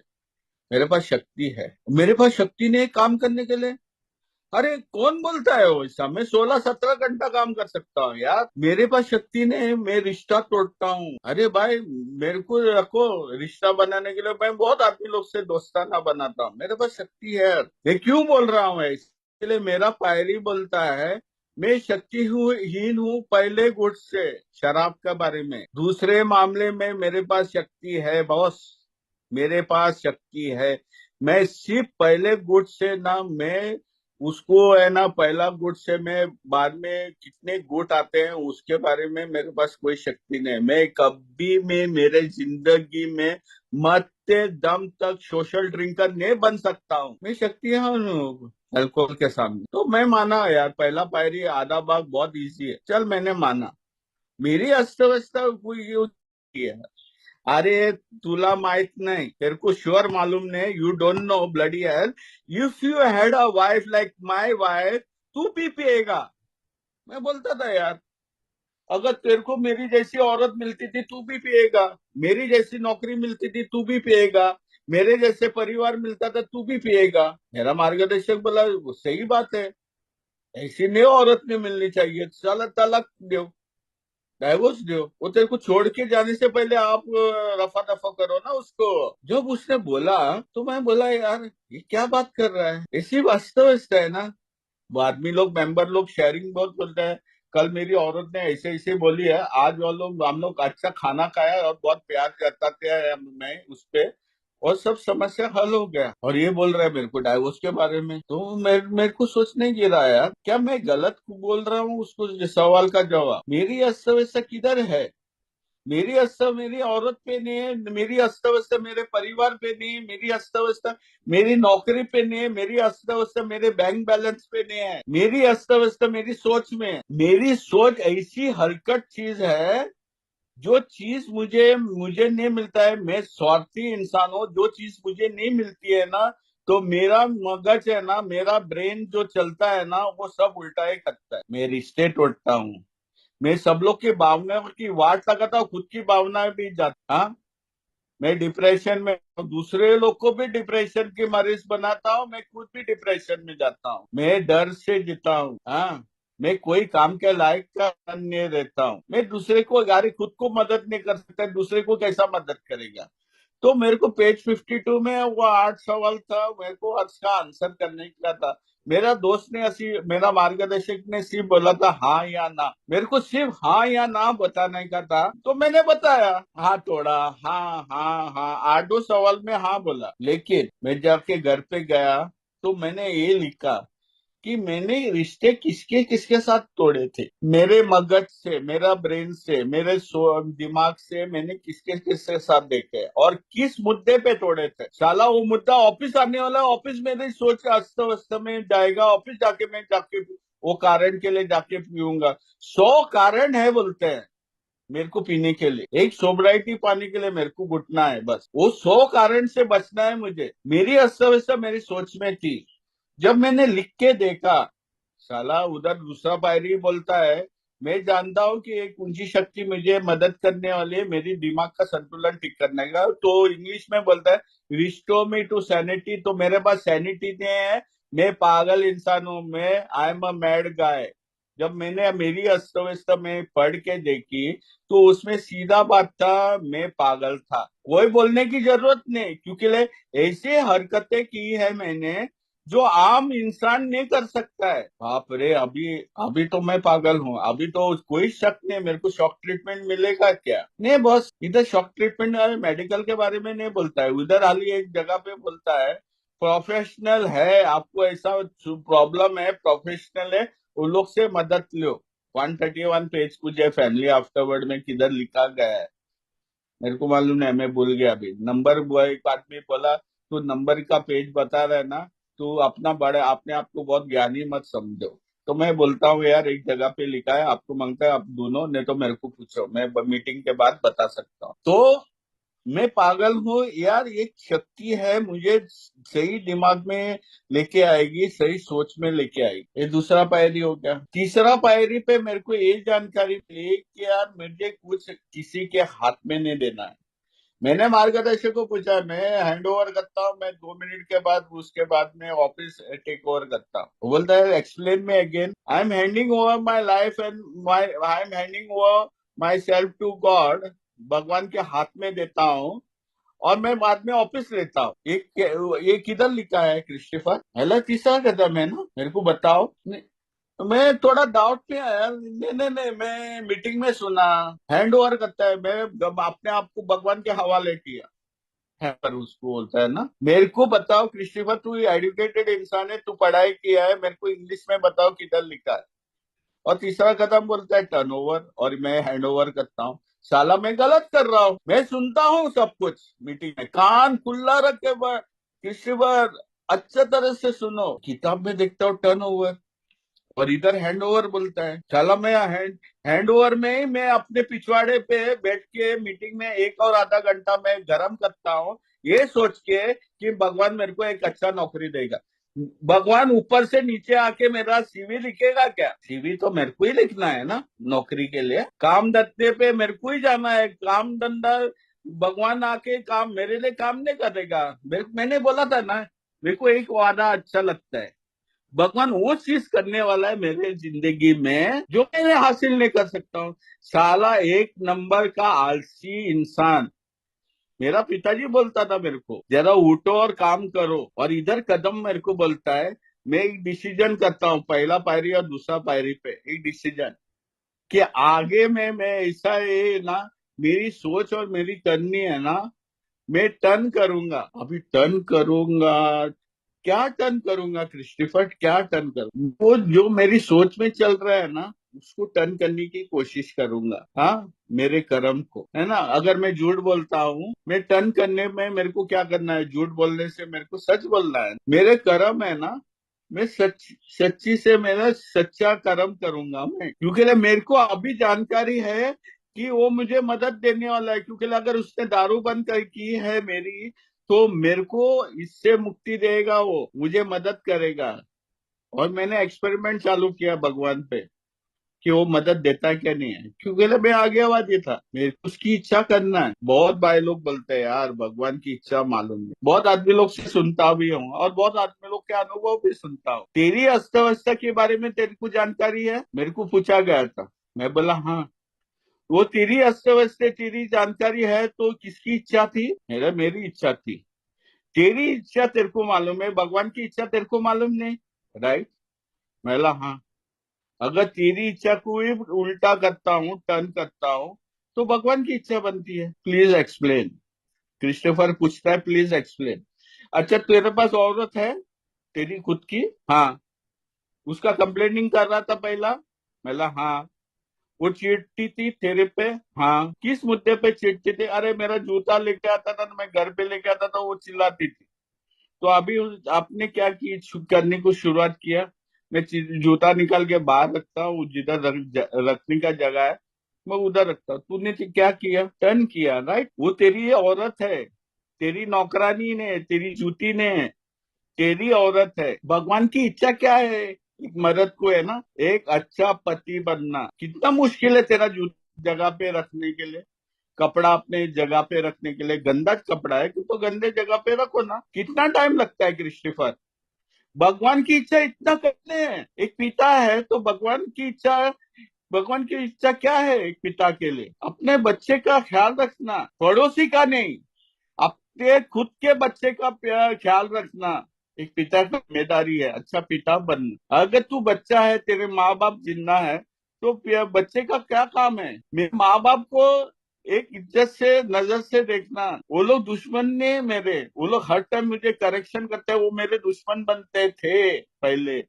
मेरे पास शक्ति है, मेरे पास शक्ति नहीं है काम करने के लिए। अरे कौन बोलता है वैसा? मैं 16-17 घंटा काम कर सकता हूँ यार, मेरे पास शक्ति नहीं, मैं रिश्ता तोड़ता हूँ। अरे भाई मेरे को रखो, रिश्ता बनाने के लिए मैं बहुत आदमी लोग से दोस्ताना बनाता हूँ, मेरे पास शक्ति है। ये क्यों बोल रहा हूँ इसलिए मेरा पायरी बोलता है मैं हीन हूँ पहले गुट से, शराब के बारे में। दूसरे मामले में मेरे पास शक्ति है बॉस, मेरे पास शक्ति है। मैं सिर्फ पहले गुट से ना, मैं उसको है ना, पहला गुट से मैं बाद में कितने गुट आते हैं उसके बारे में मेरे पास कोई शक्ति नहीं। मैं कभी में मेरे जिंदगी में मरते दम तक सोशल ड्रिंकर नहीं बन सकता हूँ। मैं शक्तियां हूँ अल्कोहल के सामने। तो मैं माना यार पहला पायरी आधा भाग बहुत इजी है, चल मैंने माना। मेरी अस्त व्यवस्था कोई है। अरे तुला माहित नाही, तेरे को श्योर मालूम नहीं, you don't know bloody hell. If you had a wife like my wife, तू भी पिएगा। मैं बोलता था यार अगर तेरे को मेरी जैसी औरत मिलती थी तू भी पिएगा, मेरी जैसी नौकरी मिलती थी तू भी पिएगा, मेरे जैसे परिवार मिलता था तू भी पिएगा। मेरा मार्गदर्शक बोला "वो सही बात है, ऐसी नहीं औरत में मिलनी चाहिए, चल तलाक दो, डाइवोर्स दो, वो तेरे को छोड़ के जाने से पहले आप रफा दफा करो ना उसको। जब उसने बोला तो मैं बोला यार ये क्या बात कर रहा है, ऐसी वास्तविकता है ना। वो आदमी लोग मेंबर लोग शेयरिंग बहुत बोलते हैं, कल मेरी औरत ने ऐसे ऐसे बोली है, आज वो लोग हम लोग अच्छा खाना खाया और बहुत प्यार करता थे मैं उस पे, और सब समस्या हल हो गया। और ये बोल रहा है मेरे को डाइवोर्स के बारे में। तो मेरे को सोचने की रहा यार क्या मैं गलत बोल रहा हूँ। उसको सवाल का जवाब, मेरी अस्त व्यवस्था किधर है? मेरी अस्त मेरी औरत पे नहीं है, मेरी अस्त व्यवस्था मेरे परिवार पे नहीं है, मेरी अस्त व्यवस्था मेरी नौकरी पे नहीं है, मेरी अस्त व्यवस्था मेरे बैंक बैलेंस पे नहीं है, मेरी अस्त व्यवस्था मेरी सोच में है। मेरी सोच ऐसी हलकट चीज है जो चीज मुझे मुझे नहीं मिलता है, मैं स्वार्थी इंसान हूँ, जो चीज मुझे नहीं मिलती है ना, तो मेरा मगज है ना, मेरा ब्रेन जो चलता है ना, वो सब उल्टा ही करता है। मैं रिश्ते तोड़ता हूँ, मैं सब लोग की भावनाओं की वाट लगाता हूँ, खुद की भावनाएं भी जाता। हाँ, मैं डिप्रेशन में हूँ, दूसरे लोग को भी डिप्रेशन की मरीज बनाता हूँ, मैं खुद भी डिप्रेशन में जाता हूँ, मैं डर से जीता हूँ। हाँ, मैं कोई काम के लायक का नहीं रहता हूँ, मैं दूसरे को, यार खुद को मदद नहीं कर सकता, दूसरे को कैसा मदद करेगा। तो मेरे को पेज 52 में वो 8 सवाल था, मेरे को उसका आंसर करने का था। मेरा दोस्त ने ऐसी, मेरा मार्गदर्शक ने सिर्फ बोला था हाँ या ना, मेरे को सिर्फ हाँ या ना बताने का था, तो मैंने बताया हाँ थोड़ा, हाँ हाँ हाँ, 8 सवाल में हाँ बोला। लेकिन मैं जाके घर पे गया तो मैंने ये लिखा कि मैंने रिश्ते किसके किसके साथ तोड़े थे, मेरे मगज से, मेरा ब्रेन से, मेरे दिमाग से मैंने किसके किसके साथ देखे और किस मुद्दे पे तोड़े थे। साला वो मुद्दा ऑफिस आने वाला, ऑफिस मेरी सोच अस्त व्यस्त में जाएगा, ऑफिस जाके मैं जाके वो कारण के लिए जाके पीऊंगा। 100 कारण है बोलते हैं मेरे को पीने के लिए, एक सोबराइटी पाने के लिए मेरे को घुटना है, बस वो 100 कारण से बचना है मुझे। मेरी अस्त व्यस्त मेरी सोच में थी। जब मैंने लिख के देखा, साला उधर दूसरा पायरी बोलता है मैं जानता हूँ कि एक ऊंची शक्ति मुझे मदद करने वाली है मेरी दिमाग का संतुलन ठीक करने का, तो इंग्लिश में बोलता है रिस्टोर मी टू सैनिटी। तो मेरे पास सैनिटी नहीं है, मैं पागल इंसान हूँ, मैं आई एम अ मैड गाय। जब मैंने मेरी अस्त व्यस्त में पढ़ के देखी तो उसमें सीधा बात था, मैं पागल था, कोई बोलने की जरूरत नहीं, क्योंकि ऐसे हरकतें की है मैंने जो आम इंसान नहीं कर सकता है। बाप रे, अभी अभी तो मैं पागल हूँ, अभी तो कोई शक नहीं, मेरे को शॉक ट्रीटमेंट मिलेगा क्या? नहीं बॉस, इधर शॉक ट्रीटमेंट मेडिकल के बारे में नहीं बोलता है, उधर हाली एक जगह पे बोलता है प्रोफेशनल है, आपको ऐसा प्रॉब्लम है, प्रोफेशनल है, उन लोग से मदद लो। 131 पेज मुझे फैमिली आफ्टरवर्ड में किधर लिखा गया है मेरे को मालूम नहीं, मैं भूल गया अभी नंबर। एक आदमी बोला तू नंबर का पेज बता रहा है ना, तू अपना बड़े अपने आप को बहुत ज्ञानी मत समझो। तो मैं बोलता हूँ यार एक जगह पे लिखा है, आपको मांगता है आप दोनों, नहीं तो मेरे को पूछो, मैं मीटिंग के बाद बता सकता हूँ। तो मैं पागल हूँ यार, एक शक्ति है मुझे सही दिमाग में लेके आएगी, सही सोच में लेके आएगी। ये दूसरा पायरी हो गया। तीसरा पायरी पे मेरे को ये जानकारी मिली कि यार मुझे कुछ किसी के हाथ में नहीं देना है। मैंने मार्गदर्शक को पूछा, मैं हैंड ओवर करता हूँ, मैं 2 मिनट के बाद उसके बाद में ऑफिस टेक ओवर करता हूँ। वो बोलता है explain me again, I am handing over my life and my I am handing over myself to God, भगवान के हाथ में देता हूँ और मैं बाद में ऑफिस लेता हूँ। ये किधर लिखा है क्रिस्टोफर? पहला तीसरा कदम है ना, मेरे को बताओ। तो मैं थोड़ा डाउट में आया, नहीं नहीं नहीं, मैं मीटिंग में सुना हैंड ओवर करता है, मैं अपने आप को भगवान के हवाले किया है, पर उसको बोलता है ना, मेरे को बताओ क्रिस्टोफर, तू एजुकेटेड इंसान है, तू पढ़ाई किया है, मेरे को इंग्लिश में बताओ किधर लिखा है। और तीसरा कदम बोलता है टर्नओवर, और मैं हैंड ओवर करता हूँ। साला मैं गलत कर रहा हूँ, मैं सुनता हूँ सब कुछ मीटिंग में, कान खुला रख के क्रिस्टोफर अच्छे तरह से सुनो, किताब में देखता हूँ टर्नओवर और इधर हैंड ओवर बोलता है। चलो मैं हैंड ओवर में ही मैं अपने पिछवाड़े पे बैठ के मीटिंग में 1 और आधा घंटा मैं गरम करता हूँ, ये सोच के कि भगवान मेरे को एक अच्छा नौकरी देगा। भगवान ऊपर से नीचे आके मेरा सीवी लिखेगा क्या? सीवी तो मेरे को ही लिखना है ना, नौकरी के लिए काम धंधे पे मेरे को ही जाना है, काम धंधा भगवान आके काम मेरे लिए काम नहीं करेगा। मैंने बोला था ना, मेरे को एक वादा अच्छा लगता है, भगवान वो चीज करने वाला है मेरे जिंदगी में जो मैं हासिल नहीं कर सकता हूँ। साला एक नंबर का आलसी इंसान। मेरा पिताजी बोलता था मेरे को जरा उठो और काम करो, और इधर कदम मेरे को बोलता है, मैं एक डिसीजन करता हूँ पहला पायरी और दूसरा पायरी पे एक डिसीजन कि आगे में मैं ऐसा ये ना, मेरी सोच और मेरी करनी है ना, मैं टर्न करूंगा, अभी टर्न करूंगा, क्या टर्न करूंगा क्रिस्टोफर, क्या टर्न करूंगा, वो जो मेरी सोच में चल रहा है ना उसको टर्न करने की कोशिश करूंगा। हाँ, मेरे कर्म को है ना, अगर मैं झूठ बोलता हूँ, मैं टर्न करने में मेरे को क्या करना है, झूठ बोलने से मेरे को सच बोलना है, मेरे कर्म है ना, मैं सच्ची से मेरा सच्चा कर्म करूंगा मैं, क्योंकि मेरे को अभी जानकारी है कि वो मुझे मदद देने वाला है, क्योंकि अगर उसने दारू बंद कर की है मेरी, तो मेरे को इससे मुक्ति देगा, वो मुझे मदद करेगा। और मैंने एक्सपेरिमेंट चालू किया भगवान पे कि वो मदद देता है क्या नहीं है, क्योंकि ना मैं आज्ञावादी था, मेरे को उसकी इच्छा करना है। बहुत भाई लोग बोलते हैं यार भगवान की इच्छा मालूम नहीं, बहुत आदमी लोग से सुनता भी हूँ और बहुत आदमी लोग के अनुभव भी सुनता हूँ। तेरी अस्तव्यस्ता के बारे में तेरे को जानकारी है, मेरे को पूछा गया था। मैं बोला हाँ। वो तेरी अस्तव्यस्ता तेरी जानकारी है तो किसकी इच्छा थी? मेरी इच्छा थी। तेरी इच्छा तेरे को मालूम है, भगवान की इच्छा तेरे को मालूम नहीं, राइट? मैं बोला हाँ। अगर तेरी इच्छा को ही उल्टा करता हूँ, टर्न करता हूँ, तो भगवान की इच्छा बनती है। Please explain. क्रिस्टोफर पूछता है प्लीज एक्सप्लेन। अच्छा तेरे पास औरत है तेरी खुद की? हाँ। उसका कंप्लेनिंग कर रहा था पहला? मैं हाँ। वो चीटती थी तेरे पे? हाँ। किस मुद्दे पे चीटती थी? अरे मेरा जूता लेके आता था ना, मैं घर पे लेके आता था, वो चिल्लाती थी। तो अभी आपने क्या की करने को शुरुआत किया? मैं जूता निकाल के बाहर रखता हूँ, जिधर रखने का जगह है मैं उधर रखता हूँ। तूने क्या किया? टर्न किया, राइट? वो तेरी ये औरत है, तेरी नौकरानी ने, तेरी जूती ने, तेरी औरत है। भगवान की इच्छा क्या है? एक मर्द को है ना एक अच्छा पति बनना। कितना मुश्किल है तेरा जगह पे रखने के लिए, कपड़ा अपने जगह पे रखने के लिए। गंदा कपड़ा है तो गंदे जगह पे रखो ना। कितना टाइम लगता है क्रिस्टोफर? भगवान की इच्छा इतना करते हैं। एक पिता है तो भगवान की इच्छा क्या है? एक पिता के लिए अपने बच्चे का ख्याल रखना, पड़ोसी का नहीं, अपने खुद के बच्चे का ख्याल रखना एक पिता की जिम्मेदारी है। अच्छा पिता बनना। अगर तू बच्चा है, तेरे माँ बाप जिंदा है, तो बच्चे का क्या काम है? मेरे माँ बाप को एक इज्जत से नजर से देखना। वो लोग दुश्मन ने मेरे, वो लोग हर टाइम मुझे करेक्शन करते हैं, वो मेरे दुश्मन बनते थे पहले।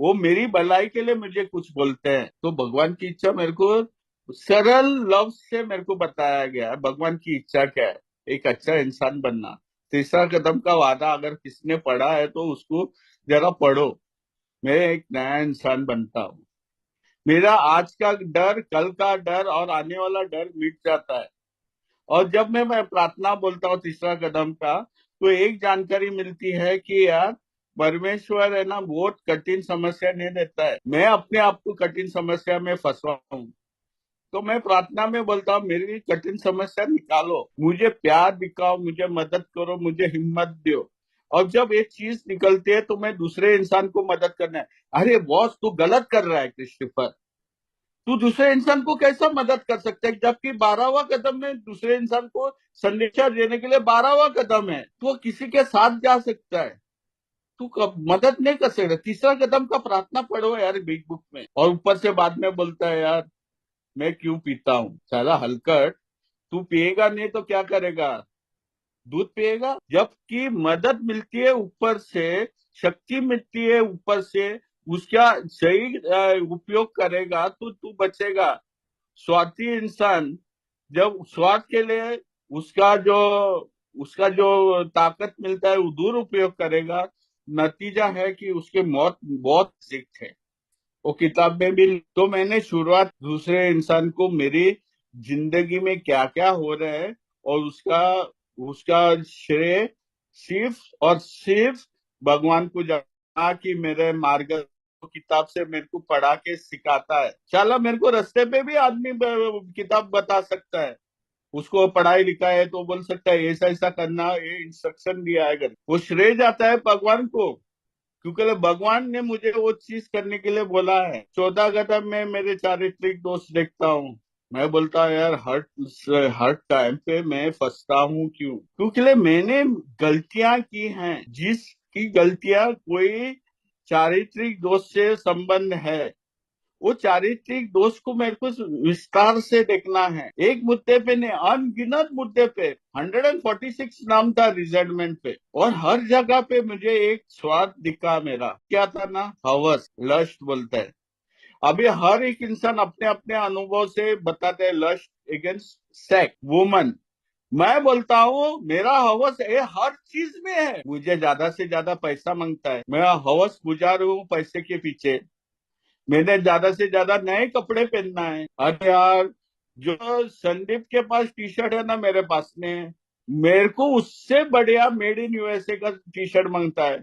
वो मेरी भलाई के लिए मुझे कुछ बोलते हैं। तो भगवान की इच्छा मेरे को सरल लफ्ज से मेरे को बताया गया है। भगवान की इच्छा क्या है? एक अच्छा इंसान बनना। तीसरा कदम का वादा अगर किसने पढ़ा है तो उसको जरा पढ़ो। मैं एक नया इंसान बनता हूँ। मेरा आज का डर, कल का डर और आने वाला डर मिट जाता है। और जब मैं प्रार्थना बोलता हूँ तीसरा कदम का, तो एक जानकारी मिलती है कि यार परमेश्वर है ना बहुत कठिन समस्या नहीं देता है, मैं अपने आप को कठिन समस्या में फंसवा हूँ। तो मैं प्रार्थना में बोलता हूँ मेरी कठिन समस्या निकालो, मुझे प्यार दिखाओ, मुझे मदद करो, मुझे हिम्मत दो। और जब एक चीज निकलती है तो मैं दूसरे इंसान को मदद करना है। अरे बॉस तू गलत कर रहा है क्रिस्टोफर, तू दूसरे इंसान को कैसा मदद कर सकता है? जबकि 12वां कदम में दूसरे इंसान को संदेशा देने के लिए 12वां कदम है, तो वो किसी के साथ जा सकता है। तू मदद नहीं कर सकता। तीसरा कदम का प्रार्थना पढ़ो यार बिग बुक में। और ऊपर से बाद में बोलता है यार मैं क्यों पीता हूँ? साला हलकट, तू पिएगा नहीं तो क्या करेगा? दूध पिएगा। जबकि मदद मिलती है ऊपर से, शक्ति मिलती है ऊपर से, उसका सही उपयोग करेगा तो तू बचेगा। स्वार्थी इंसान जब स्वार्थ के लिए उसका जो उसका जो ताकत मिलता है वो दुरुपयोग करेगा, नतीजा है कि उसके मौत बहुत सिक्त है। वो किताब में भी तो मैंने शुरुआत दूसरे इंसान को मेरी जिंदगी में क्या क्या हो रहा है और उसका उसका श्रेय सिर्फ और सिर्फ भगवान को जाना कि मेरे मार्ग किताब से मेरे को पढ़ा के सिखाता है। चला मेरे को रास्ते पे भी आदमी किताब बता सकता है, उसको पढ़ाई लिखा है तो बोल सकता है ऐसा ऐसा करना, ये इंस्ट्रक्शन दिया है कर, वो श्रेय जाता है भगवान को, क्योंकि भगवान ने मुझे वो चीज करने के लिए बोला है। 14 कदम में मेरे चारित्रिक दोष देखता हूँ। मैं बोलता हूँ यार हर टाइम पे मैं फंसता हूँ क्यों? क्योंकि मैंने गलतियां की हैं, जिसकी गलतियां कोई चारित्रिक दोष से संबंध है, वो चारित्रिक दोष को मेरे को विस्तार से देखना है। एक मुद्दे पे नहीं, अनगिनत मुद्दे पे। 146 नाम था रिजल्टमेंट पे, और हर जगह पे मुझे एक स्वाद दिखा। मेरा क्या था ना, हवस, लस्ट बोलते हैं। अभी हर एक इंसान अपने अपने अनुभव से बताते हैं लस्ट अगेंस्ट सेक्स वुमन। मैं बोलता हूँ मेरा हवस ये हर चीज में है। मुझे ज्यादा से ज्यादा पैसा मांगता है, मैं हवस गुजार हूँ पैसे के पीछे। मैंने ज्यादा से ज्यादा नए कपड़े पहनना है। अरे यार जो संदीप के पास टी शर्ट है ना, मेरे पास में है। मेरे को उससे बढ़िया मेड इन यूएसए का टी शर्ट मांगता है,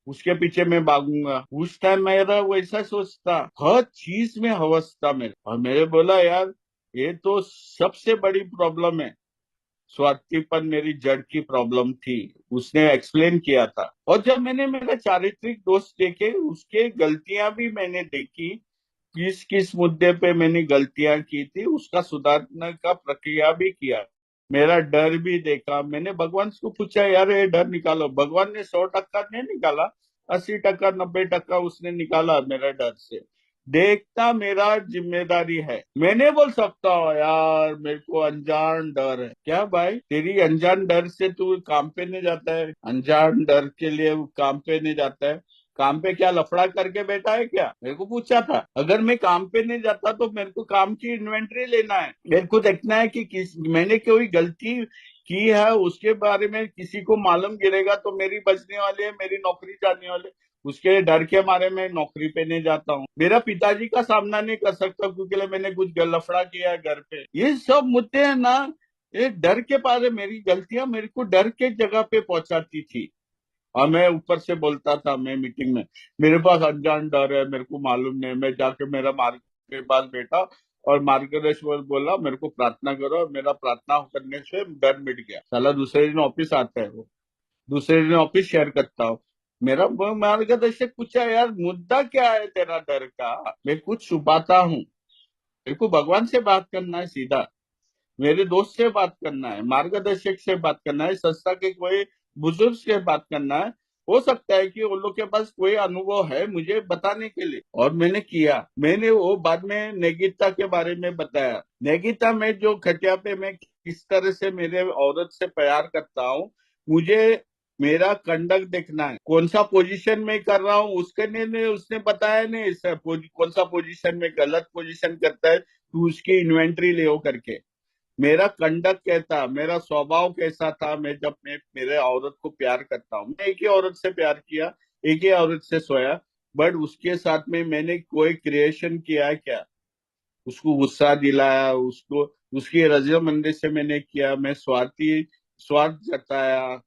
उसके पीछे मैं भागूंगा। उस टाइम मेरा वैसा सोचता, हर चीज में हवस था मेरे। और मैंने बोला यार, ये तो सबसे बड़ी प्रॉब्लम है, स्वार्थीपन मेरी जड़ की प्रॉब्लम थी। उसने एक्सप्लेन किया था। और जब मैंने मेरा चारित्रिक दोष देखे, उसके गलतियां भी मैंने देखी, किस किस मुद्दे पे मैंने गलतियां की थी, उसका सुधारने का प्रक्रिया भी किया। मेरा डर भी देखा। मैंने भगवान को पूछा, यार ये डर निकालो। भगवान ने 100% नहीं निकाला, 80%, 90% उसने निकाला मेरा डर से। देखता मेरा जिम्मेदारी है। मैंने बोल सकता हूँ यार, मेरे को अनजान डर है। क्या भाई, तेरी अनजान डर से तू काम पे नहीं जाता है? अनजान डर के लिए वो काम पे नहीं जाता है? काम पे क्या लफड़ा करके बैठा है क्या? मेरे को पूछा था। अगर मैं काम पे नहीं जाता तो मेरे को काम की इन्वेंटरी लेना है, मेरे को देखना है कि मैंने कोई गलती की है, उसके बारे में किसी को मालूम गिरेगा तो मेरी बचने वाली है, मेरी नौकरी जाने वाली है। उसके डर के मारे में नौकरी पे नहीं जाता हूँ। मेरा पिताजी का सामना नहीं कर सकता क्योंकि मैंने कुछ लफड़ा किया है घर पे। ये सब मुद्दे है ना, ये डर के बारे, मेरी गलतियां मेरे को डर के जगह पे पहुंचाती थी। और मैं ऊपर से बोलता था, मैं मीटिंग में, मेरे पास अनजान डर है, मेरे को मालूम नहीं। मैं जाके मेरा मार्ग के पास बैठा और मार्गदर्शक बोला मेरे को प्रार्थना करो, और मेरा प्रार्थना करने से डर मिट गया। साला दूसरे दिन ऑफिस आता है वो, दूसरे दिन ऑफिस शेयर करता हूँ। मेरा वो मार्गदर्शक पूछा, यार मुद्दा क्या है तेरा डर का? मैं कुछ छुपाता हूँ? मेरे को भगवान से बात करना है सीधा, मेरे दोस्त से बात करना है, मार्गदर्शक से बात करना है, संस्था के कोई बुजुर्ग से बात करना है। हो सकता है कि उन लोग के पास कोई अनुभव है मुझे बताने के लिए। और मैंने किया। मैंने वो बाद में नेगिता के बारे में बताया। नेगिता में जो खटिया पे मैं किस तरह से मेरे औरत से प्यार करता हूँ, मुझे मेरा कंडक्ट देखना है, कौन सा पोजीशन में कर रहा हूँ। उसके ने उसने बताया नहीं कौन सा पोजीशन में गलत पोजीशन करता है, तू उसकी इन्वेंट्री ले करके। मेरा कंडक्ट कैसा, मेरा स्वभाव कैसा था, मैं मेरे औरत को प्यार करता हूँ। मैं एक ही औरत से प्यार किया, एक ही औरत से सोया, बट उसके साथ में मैंने कोई क्रिएशन किया है क्या? उसको गुस्सा दिलाया, उसको उसकी रजामंदी से मैंने किया, मैं स्वार्थ जताया,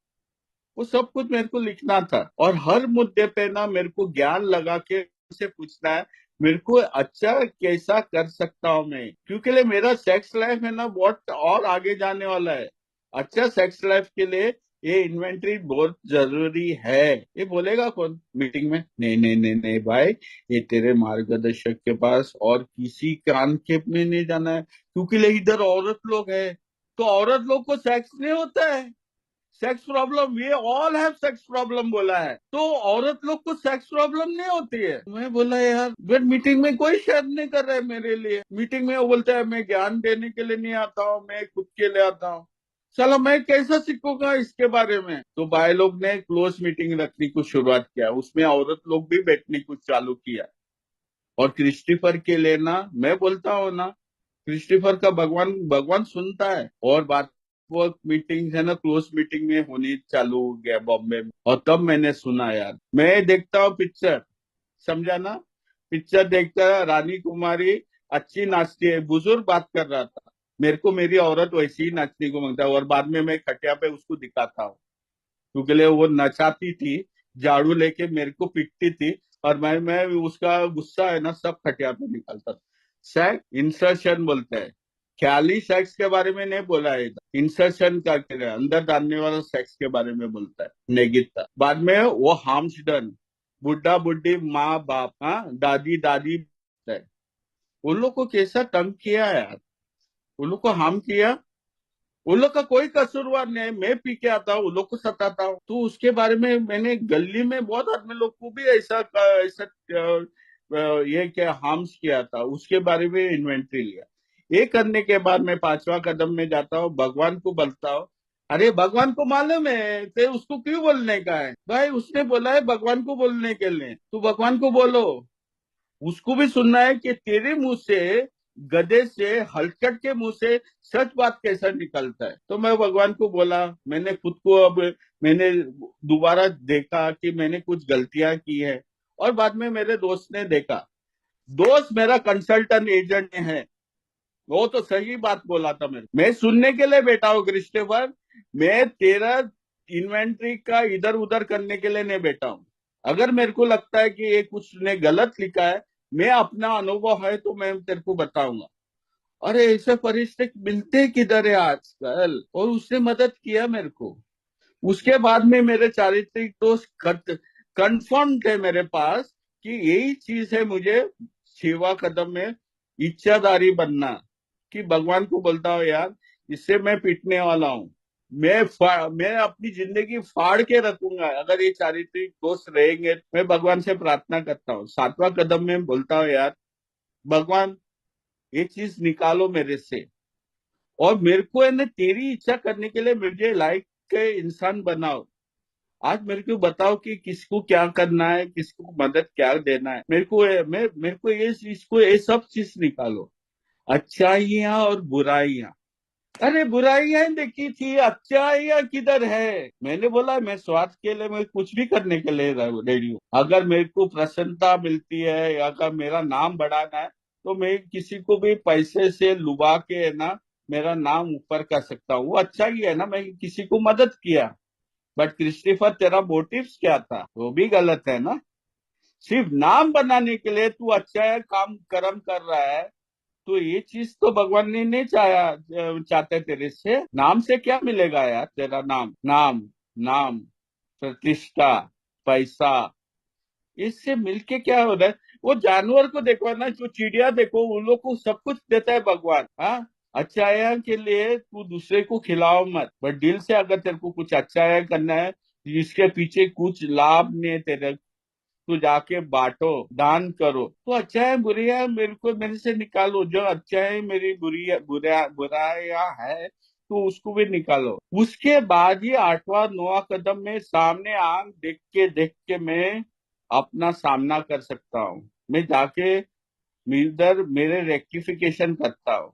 वो सब कुछ मेरे को लिखना था। और हर मुद्दे पे ना मेरे को ज्ञान लगा के से पूछना है, मेरे को अच्छा कैसा कर सकता हूँ मैं, क्योंकि मेरा सेक्स लाइफ है ना बहुत और आगे जाने वाला है। अच्छा सेक्स लाइफ के लिए ये इन्वेंटरी बहुत जरूरी है। ये बोलेगा कौन मीटिंग में? नहीं नहीं नहीं नहीं भाई, ये तेरे मार्गदर्शक के पास और किसी कान के में नहीं जाना है, क्योंकि इधर औरत लोग है। तो औरत लोग को सेक्स नहीं होता है, sex problem, we all have sex problem बोला है। तो औरत लोग को सेक्स प्रॉब्लम नहीं होती है। मैं बोला यार, बट मीटिंग में कोई शेयर नहीं कर रहा है मेरे लिए। मीटिंग में वो बोलता है मैं ज्ञान देने के लिए नहीं आता हूँ, मैं खुद के लिए आता हूँ। चलो मैं कैसा सीखूंगा इसके बारे में? तो भाई लोग ने क्लोज मीटिंग रखने की शुरुआत किया, उसमें औरत लोग भी बैठने को चालू किया। और क्रिस्टीफर के लिए ना, मैं बोलता हूँ ना, क्रिस्टीफर का भगवान भगवान सुनता है। और बात, वो मीटिंग है ना, क्लोज मीटिंग में होनी चालू हो गया बॉम्बे में। और तब मैंने सुना यार, मैं देखता हूँ पिक्चर, समझा ना, पिक्चर देखता है, रानी कुमारी अच्छी नाचती है, बुजुर्ग बात कर रहा था, मेरे को मेरी औरत वैसी ही नाचने को मांगता है। और बाद में मैं खटिया पे उसको दिखाता हूँ, क्योंकि वो नचाती थी, झाड़ू लेके मेरे को पीटती थी, और मैं उसका गुस्सा है ना सब खटिया पे निकालता था। सेक्स इंसर्शन बोलते हैं, ख्याली सेक्स के बारे में नहीं बोला है, इंसर्शन का अंदर डालने वाला सेक्स के बारे में बोलता है नेगिता। बाद में वो हार्म्स डन, बुढ़ा बुढ़ी माँ बाप, हाँ दादी दादी है, उन लोग को कैसा तंग किया यार, उन लोग को हार्म किया। उन लोग का कोई कसूरवार नहीं है, मैं पी के आता हूँ उन लोग को सताता हूँ। तो उसके बारे में मैंने गली में बहुत आदमी लोग को भी ऐसा ऐसा ये क्या हार्म्स किया था, उसके बारे में इन्वेंटरी लिया। ये करने के बाद मैं पांचवा कदम में जाता हूँ, भगवान को बोलता हूँ। अरे भगवान को मालूम है ते उसको क्यों बोलने का है भाई, उसने बोला है भगवान को बोलने के लिए, तो भगवान को बोलो। उसको भी सुनना है कि तेरे मुंह से, गधे से, हलचट के मुंह से सच बात कैसा निकलता है। तो मैं भगवान को बोला, मैंने खुद को अब, मैंने दोबारा देखा कि मैंने कुछ गलतियां की है। और बाद में मेरे दोस्त ने देखा, दोस्त मेरा कंसल्टेंट एजेंट है, वो तो सही बात बोला था मैं सुनने के लिए बैठा हूँ क्रिस्टोफर। मैं तेरा इन्वेंट्री का इधर उधर करने के लिए नहीं बैठा हूँ। अगर मेरे को लगता है कि ये कुछ ने गलत लिखा है, मैं अपना अनुभव है तो मैं तेरे को बताऊंगा। अरे ऐसे फरिश्ते मिलते किधर है आजकल, और उसने मदद किया मेरे को। उसके बाद में मेरे चारित्रिक दोस्त कंफर्म थे मेरे पास कि यही चीज है मुझे सेवा कदम में इच्छाधारी बनना। कि भगवान को बोलता हूँ यार, इससे मैं पिटने वाला हूँ। मैं अपनी जिंदगी फाड़ के रखूंगा अगर ये चारित्रिक दोस्त रहेंगे। मैं भगवान से प्रार्थना करता हूँ, सातवां कदम में बोलता हूँ यार, भगवान ये चीज निकालो मेरे से, और मेरे को है ना तेरी इच्छा करने के लिए मुझे लायक के इंसान बनाओ। आज मेरे को बताओ कि किसको क्या करना है, किसको मदद क्या देना है। मेरे को ये चीज को ये सब चीज निकालो, अच्छाइयाँ और बुराइयां। अरे बुराइयां देखी थी, अच्छाइयाँ किधर है? मैंने बोला मैं स्वार्थ के लिए मैं कुछ भी करने के लिए रेडी हूँ। अगर मेरे को प्रसन्नता मिलती है या अगर मेरा नाम बढ़ाना है, तो मैं किसी को भी पैसे से लुभा के है ना मेरा नाम ऊपर कर सकता हूँ। वो अच्छा ही है ना, मैं किसी को मदद किया। बट क्रिस्टोफर तेरा मोटिव्स क्या था, वो भी गलत है ना। सिर्फ नाम बनाने के लिए तू अच्छा है काम कर्म कर रहा है, तो ये चीज तो भगवान ने नहीं चाहते तेरे से। नाम से क्या मिलेगा यार? तेरा नाम नाम नाम प्रतिष्ठा, पैसा, इससे मिलके क्या हो रहा है? वो जानवर को देखो ना, जो चिड़िया देखो, उन लोग को सब कुछ देता है भगवान। हाँ, अच्छाया के लिए तू दूसरे को खिलाओ मत, बट दिल से अगर तेरे को कुछ अच्छाया करना है, जिसके पीछे कुछ लाभ नहीं है तेरे, तो जाके बांटो, दान करो। तो अच्छा है बुरिया है मेरे को मेरे से निकालो, जो अच्छा है मेरी बुराया है तो उसको भी निकालो। उसके बाद ही आठवां नौवां कदम में सामने आंख देख के मैं अपना सामना कर सकता हूँ। मैं जाके इधर मेरे रेक्टिफिकेशन करता हूँ,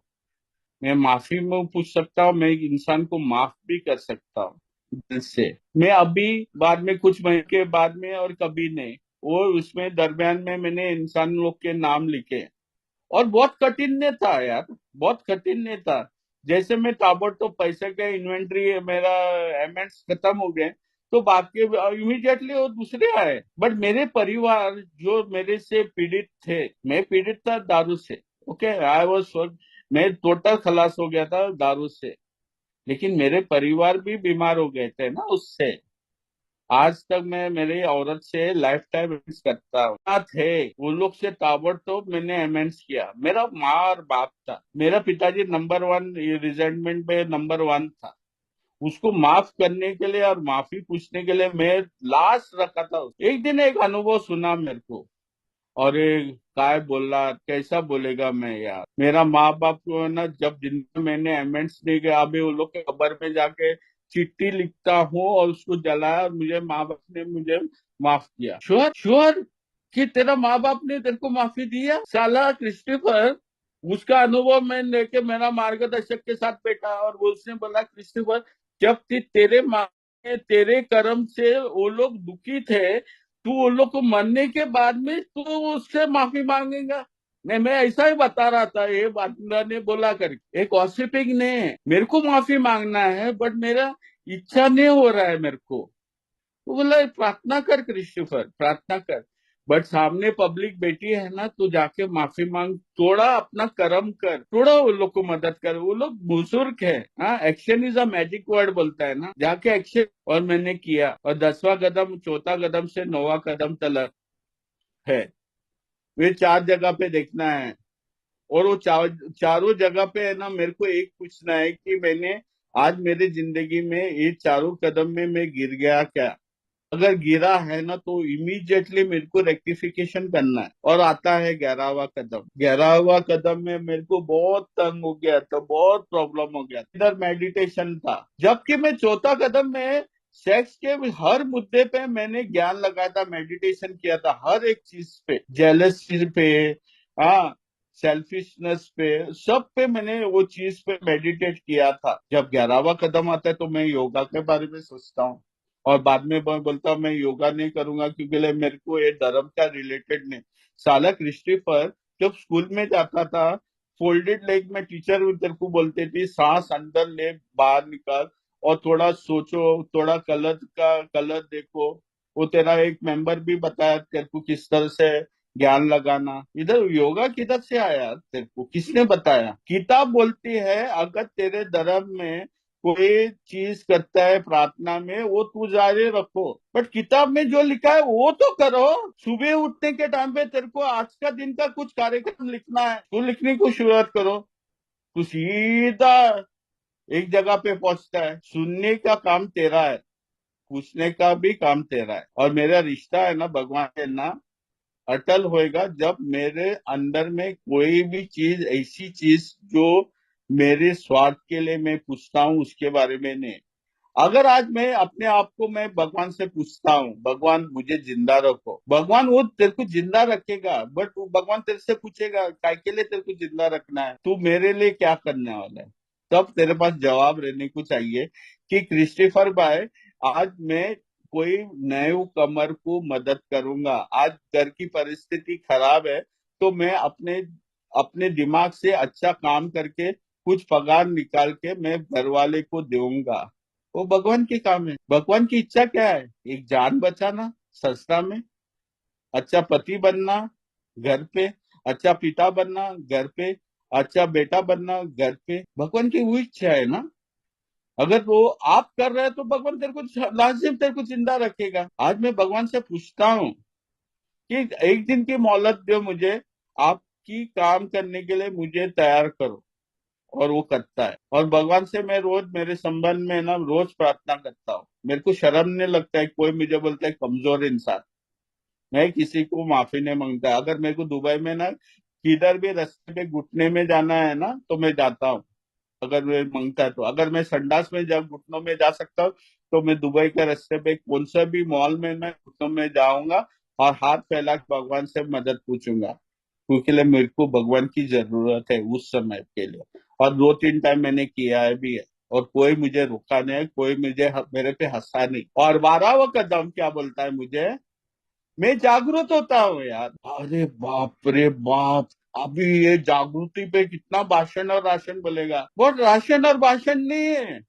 मैं माफी में पूछ सकता हूँ, मैं एक इंसान को माफ भी कर सकता हूँ दिल से। मैं अभी बाद में कुछ महीने के बाद में और कभी नहीं, वो उसमें दरमियान में मैंने इंसान लोग के नाम लिखे। और बहुत कठिन नहीं था यार, बहुत कठिन नहीं था। जैसे मैं ताबड़तोड़ पैसे का इन्वेंट्री मेरा एमेंट्स खत्म हो गए, तो बाकी इमीडिएटली वो दूसरे आए। बट मेरे परिवार जो मेरे से पीड़ित थे, मैं पीड़ित था दारू से। ओके, आई वॉज, मैं टोटल खलास हो गया था दारू से। लेकिन मेरे परिवार भी बीमार हो गए थे ना उससे। आज तक मैं मेरी औरत से लाइफ टाइम अमेंड्स करता हूँ। ना थे उन लोग से ताबड़तोड़ मैंने अमेंड्स किया। मेरा माँ और बाप था, मेरा पिताजी नंबर वन रिजेंटमेंट पे नंबर वन था। उसको माफ करने के लिए और माफी पूछने के लिए मैं लास्ट रखा था। एक दिन एक अनुभव सुना मेरे को, और ये काय बोल रहा, कैसा बोलेगा मैं यार। मेरा माँ बाप को है ना, जब जिंदगी में मैंने अमेंड्स नहीं किया, अभी उन लोग के कब्र में जाके चिट्ठी लिखता हूँ और उसको जलाया, और मुझे माँ बाप ने मुझे माफ किया। श्योर श्योर कि तेरा माँ बाप ने तेरे को माफी दिया साला क्रिस्टोफर। उसका अनुभव मैं लेके मेरा मार्गदर्शक के साथ बैठा, और वो उसने बोला क्रिस्टोफर, जब तेरे माँ तेरे कर्म से वो लोग दुखी थे, तू उन लोग को मरने के बाद में तू उससे माफी मांगेगा। नहीं, मैं ऐसा ही बता रहा था, ये बात ने बोला करके, एक गॉसिपिंग ने मेरे को माफी मांगना है, बट मेरा इच्छा नहीं हो रहा है मेरे को। तो बोला प्रार्थना कर क्रिस्टोफर, प्रार्थना कर। बट सामने पब्लिक बैठी है ना, तो जाके माफी मांग, थोड़ा अपना कर्म कर, थोड़ा उन लोग को मदद कर। वो लोग बुजुर्ग है। हाँ, action is a magic word बोलता है ना, जाके एक्शन। और मैंने किया, और 10वां कदम, चौथा कदम से 9वां कदम तक है, वे 4 जगह पे देखना है। और वो चारों जगह पे है ना, मेरे को एक पूछना है कि मैंने आज मेरी जिंदगी में ये चारों कदम में मैं गिर गया क्या? अगर गिरा है ना, तो इमीडिएटली मेरे को रेक्टिफिकेशन करना है। और आता है 11वां कदम। 11वां कदम में मेरे को बहुत तंग हो गया था, बहुत प्रॉब्लम हो गया, इधर मेडिटेशन था। जबकि मैं चौथा कदम में सेक्स के हर मुद्दे पे मैंने ज्ञान लगाया था, मेडिटेशन किया था, हर एक चीज पे, जेलसी पे, हाँ, सेल्फिशनेस पे, सब पे मैंने वो चीज पे मेडिटेट किया था। जब 11वां कदम आता है तो मैं योगा के बारे में सोचता हूँ, और बाद में मैं बोलता हूँ मैं योगा नहीं करूंगा क्योंकि मेरे को ये धर्म का रिलेटेड नहीं। साला क्रिस्टोफर, जब स्कूल में जाता था, फोल्डेड लेग में टीचर तेरे को बोलती थी सांस अंदर ले बाहर निकाल और थोड़ा सोचो, थोड़ा कलर देखो। वो तेरा एक मेंबर भी बताया तेरे को किस तरह से ज्ञान लगाना। इधर योगा किधर से आया तेरे को, किसने बताया? किताब बोलती है अगर तेरे धर्म में कोई चीज करता है प्रार्थना में, वो तू जारी रखो, बट किताब में जो लिखा है वो तो करो। सुबह उठने के टाइम पे तेरे को आज का दिन का कुछ कार्यक्रम लिखना है, तो लिखने को शुरुआत करो। तू सीधा एक जगह पे पहुंचता है। सुनने का काम तेरा है, पूछने का भी काम तेरा है। और मेरा रिश्ता है ना भगवान से ना अटल होएगा जब मेरे अंदर में कोई भी चीज, ऐसी चीज जो मेरे स्वार्थ के लिए मैं पूछता हूँ उसके बारे में नहीं। अगर आज मैं अपने आप को मैं भगवान से पूछता हूँ, भगवान मुझे जिंदा रखो, भगवान वो तेरे को जिंदा रखेगा, बट वो भगवान तेरे से पूछेगा काय के लिए तेरे को जिंदा रखना है, तू मेरे लिए क्या करने वाला है? तब तेरे पास जवाब रहने को चाहिए कि क्रिस्टोफर भाई, आज मैं कोई नए कमर को मदद करूंगा। आज घर की परिस्थिति खराब है, तो मैं अपने अपने दिमाग से अच्छा काम करके कुछ पगार निकाल के मैं घर वाले को दूंगा। वो भगवान के काम है। भगवान की इच्छा क्या है? एक जान बचाना संस्था में, अच्छा पति बनना घर पे, अच्छा पिता बनना घर पे, अच्छा बेटा बनना घर पे। भगवान की वो इच्छा है ना। अगर वो आप कर रहे हैं तो भगवान तेरे को लाजिम तेरे को जिंदा रखेगा। आज मैं भगवान से पूछता हूँ कि एक दिन की मोहलत दो मुझे, आपकी काम करने के लिए मुझे तैयार करो। और वो करता है। और भगवान से मैं रोज मेरे संबंध में ना रोज प्रार्थना करता हूँ। मेरे को शर्म नहीं लगता है कोई मुझे बोलता है कमजोर इंसान, मैं किसी को माफी नहीं मांगता। अगर मेरे को दुबई में ना किधर भी रास्ते पे घुटने में जाना है ना तो मैं जाता हूँ। अगर मैं मांगता है तो, अगर मैं संडास में जब घुटनों में जा सकता हूँ तो मैं दुबई के रास्ते पे कौन सा भी मॉल में मैं घुटनों में जाऊंगा और हाथ फैला के भगवान से मदद पूछूंगा, क्योंकि मेरे को भगवान की जरूरत है उस समय के लिए। और 2-3 टाइम मैंने किया है भी है, और कोई मुझे रोका नहीं, कोई मेरे पे हंसा नहीं। और 12वां कदम क्या बोलता है मुझे? मैं जागरूक होता हूँ यार। अरे बाप रे बाप, अभी ये जागृति पे कितना भाषण और राशन बोलेगा। वो राशन और भाषण नहीं है।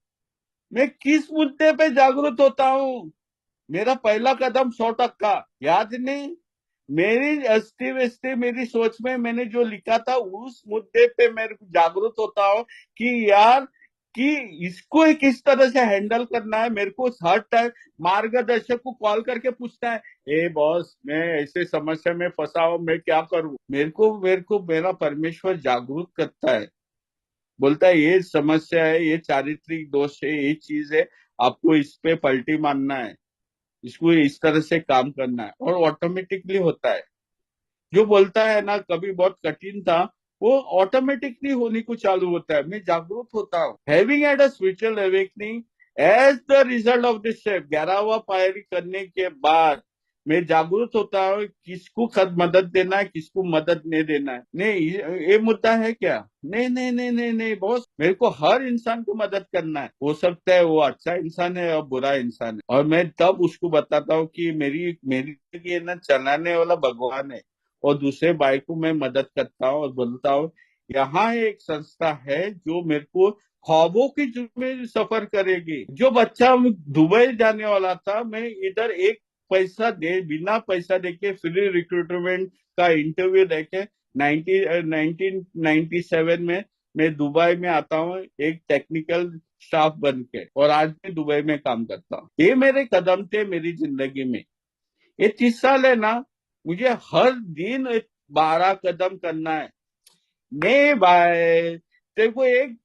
मैं किस मुद्दे पे जागरूक होता हूँ? मेरा पहला कदम 100% याद नहीं। मेरी अस्थि व्यस्ति मेरी सोच में मैंने जो लिखा था उस मुद्दे पे मैं जागरूक होता हूँ कि यार, कि इसको किस तरह से हैंडल करना है। मेरे को हर टाइम मार्गदर्शक को कॉल करके पूछना है, ए बॉस मैं ऐसे समस्या में फंसा हूं, मैं क्या करूं? मेरे को मेरा परमेश्वर जागरूक करता है, बोलता है ये समस्या है, ये चारित्रिक दोष है, ये चीज है, आपको इस पे पलटी मारना है, इसको इस तरह से काम करना है। और ऑटोमेटिकली होता है। जो बोलता है ना कभी बहुत कठिन था, वो ऑटोमेटिकली होने को चालू होता है। मैं जागरूक होता हूँ। Having had a spiritual awakening as the result of this step, 11वां पायरी करने के बाद मैं जागरूक होता हूँ किसको खद मदद देना है, किसको मदद नहीं देना है। नहीं ये मुद्दा है क्या? नहीं नहीं नहीं नहीं नहीं बॉस, मेरे को हर इंसान को मदद करना है। हो सकता है वो अच्छा इंसान है और बुरा इंसान है, और मैं तब उसको बताता हूँ कि मेरी मेरी ये ना चलाने वाला भगवान है। और दूसरे भाई को मैं मदद करता हूँ और बोलता हूँ यहाँ एक संस्था है जो मेरे को ख्वाबों की में सफर करेगी। जो बच्चा दुबई जाने वाला था, मैं इधर एक पैसा दे बिना पैसा देके फ्री रिक्रूटमेंट का इंटरव्यू देके 1997 में मैं दुबई में आता हूँ एक टेक्निकल स्टाफ बन के, और आज मैं दुबई में काम करता हूँ। ये मेरे कदम थे मेरी जिंदगी में। ये 30 साल है ना, मुझे हर दिन 12 कदम करना है। नहीं भाई, तेरे को एक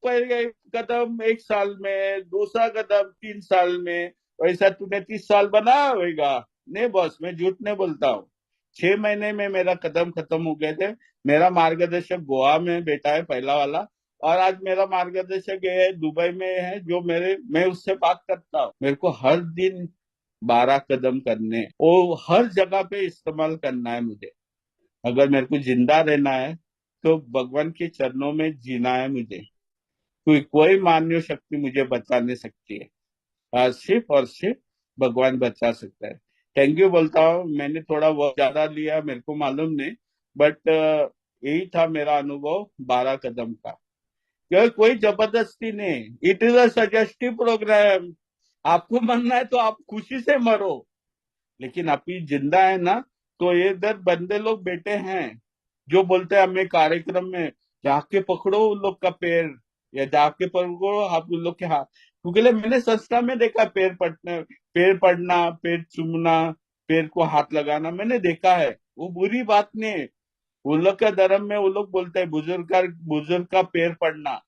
कदम एक साल में, दूसरा कदम 3 साल में, वैसा तूने 30 साल बना होगा। नहीं बॉस, मैं झूठ नहीं बोलता हूँ। 6 महीने में मेरा कदम खत्म हो गए थे। मेरा मार्गदर्शक गोवा में बैठा है पहला वाला, और आज मेरा मार्गदर्शक ये है दुबई में है, जो मैं उससे बात करता हूँ। मेरे को हर दिन 12 कदम करने, वो हर जगह पे इस्तेमाल करना है मुझे। अगर मेरे को जिंदा रहना है तो भगवान के चरणों में जीना है मुझे। कोई मानवीय शक्ति मुझे बचा नहीं सकती है। सिर्फ और सिर्फ भगवान बचा सकता है। थैंक यू बोलता हूँ। मैंने थोड़ा वक्त ज्यादा लिया, मेरे को मालूम नहीं, बट यही था मेरा अनुभव 12 कदम का। क्योंकि कोई जबरदस्ती नहीं, it is a suggestive programme. आपको मरना है तो आप खुशी से मरो, लेकिन अभी जिंदा है ना, तो ये इधर बंदे लोग बैठे हैं जो बोलते हैं हमें कार्यक्रम में जाके पकड़ो उन लोग का पैर, या जाके पकड़ो आप उन लोग के हाथ। क्योंकि मैंने संस्था में देखा पैर पड़ना, पैर पड़ना, पैर चूमना, पैर को हाथ लगाना मैंने देखा है। वो बुरी बात नहीं है। उन लोग का धर्म में वो लोग बोलते हैं बुजुर्ग का पैर पड़ना।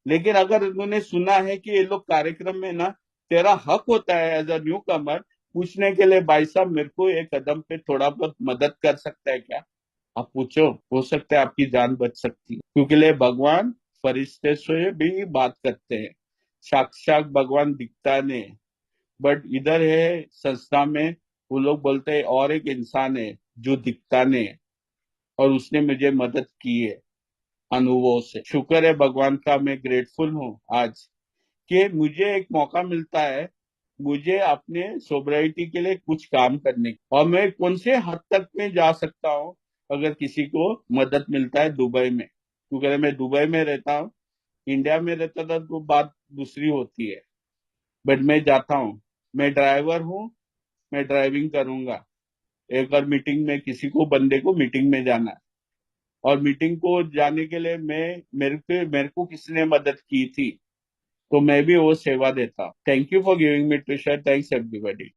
लेकिन अगर उन्होंने सुना है कि ये लोग कार्यक्रम में ना, तेरा हक होता है एज अ न्यू कमर पूछने के लिए, भाई साहब मेरे को एक कदम पे थोड़ा बहुत मदद कर सकता है क्या, आप पूछो, हो सकता है आपकी जान बच सकती है। क्योंकि भगवान फरिश्ते से भी बात करते हैं, साक्षात भगवान दिखता नहीं। बट इधर है संस्था में, वो लोग बोलते हैं और एक इंसान है जो दिखता नहीं, और उसने मुझे मदद की है अनुभव से। शुक्र है भगवान का, मैं ग्रेटफुल हूँ आज कि मुझे एक मौका मिलता है, मुझे अपने सोब्राइटी के लिए कुछ काम करने की, और मैं कौन से हद तक में जा सकता हूँ अगर किसी को मदद मिलता है दुबई में। क्योंकि अगर मैं दुबई में रहता हूँ, इंडिया में रहता था तो बात दूसरी होती है। बट मैं जाता हूँ, मैं ड्राइवर हूँ, मैं ड्राइविंग करूंगा। एक बार मीटिंग में किसी को, बंदे को मीटिंग में जाना है, और मीटिंग को जाने के लिए मेरे को किसने मदद की थी, तो मैं भी वो सेवा देता हूँ। Thank you for giving me to share, thanks everybody.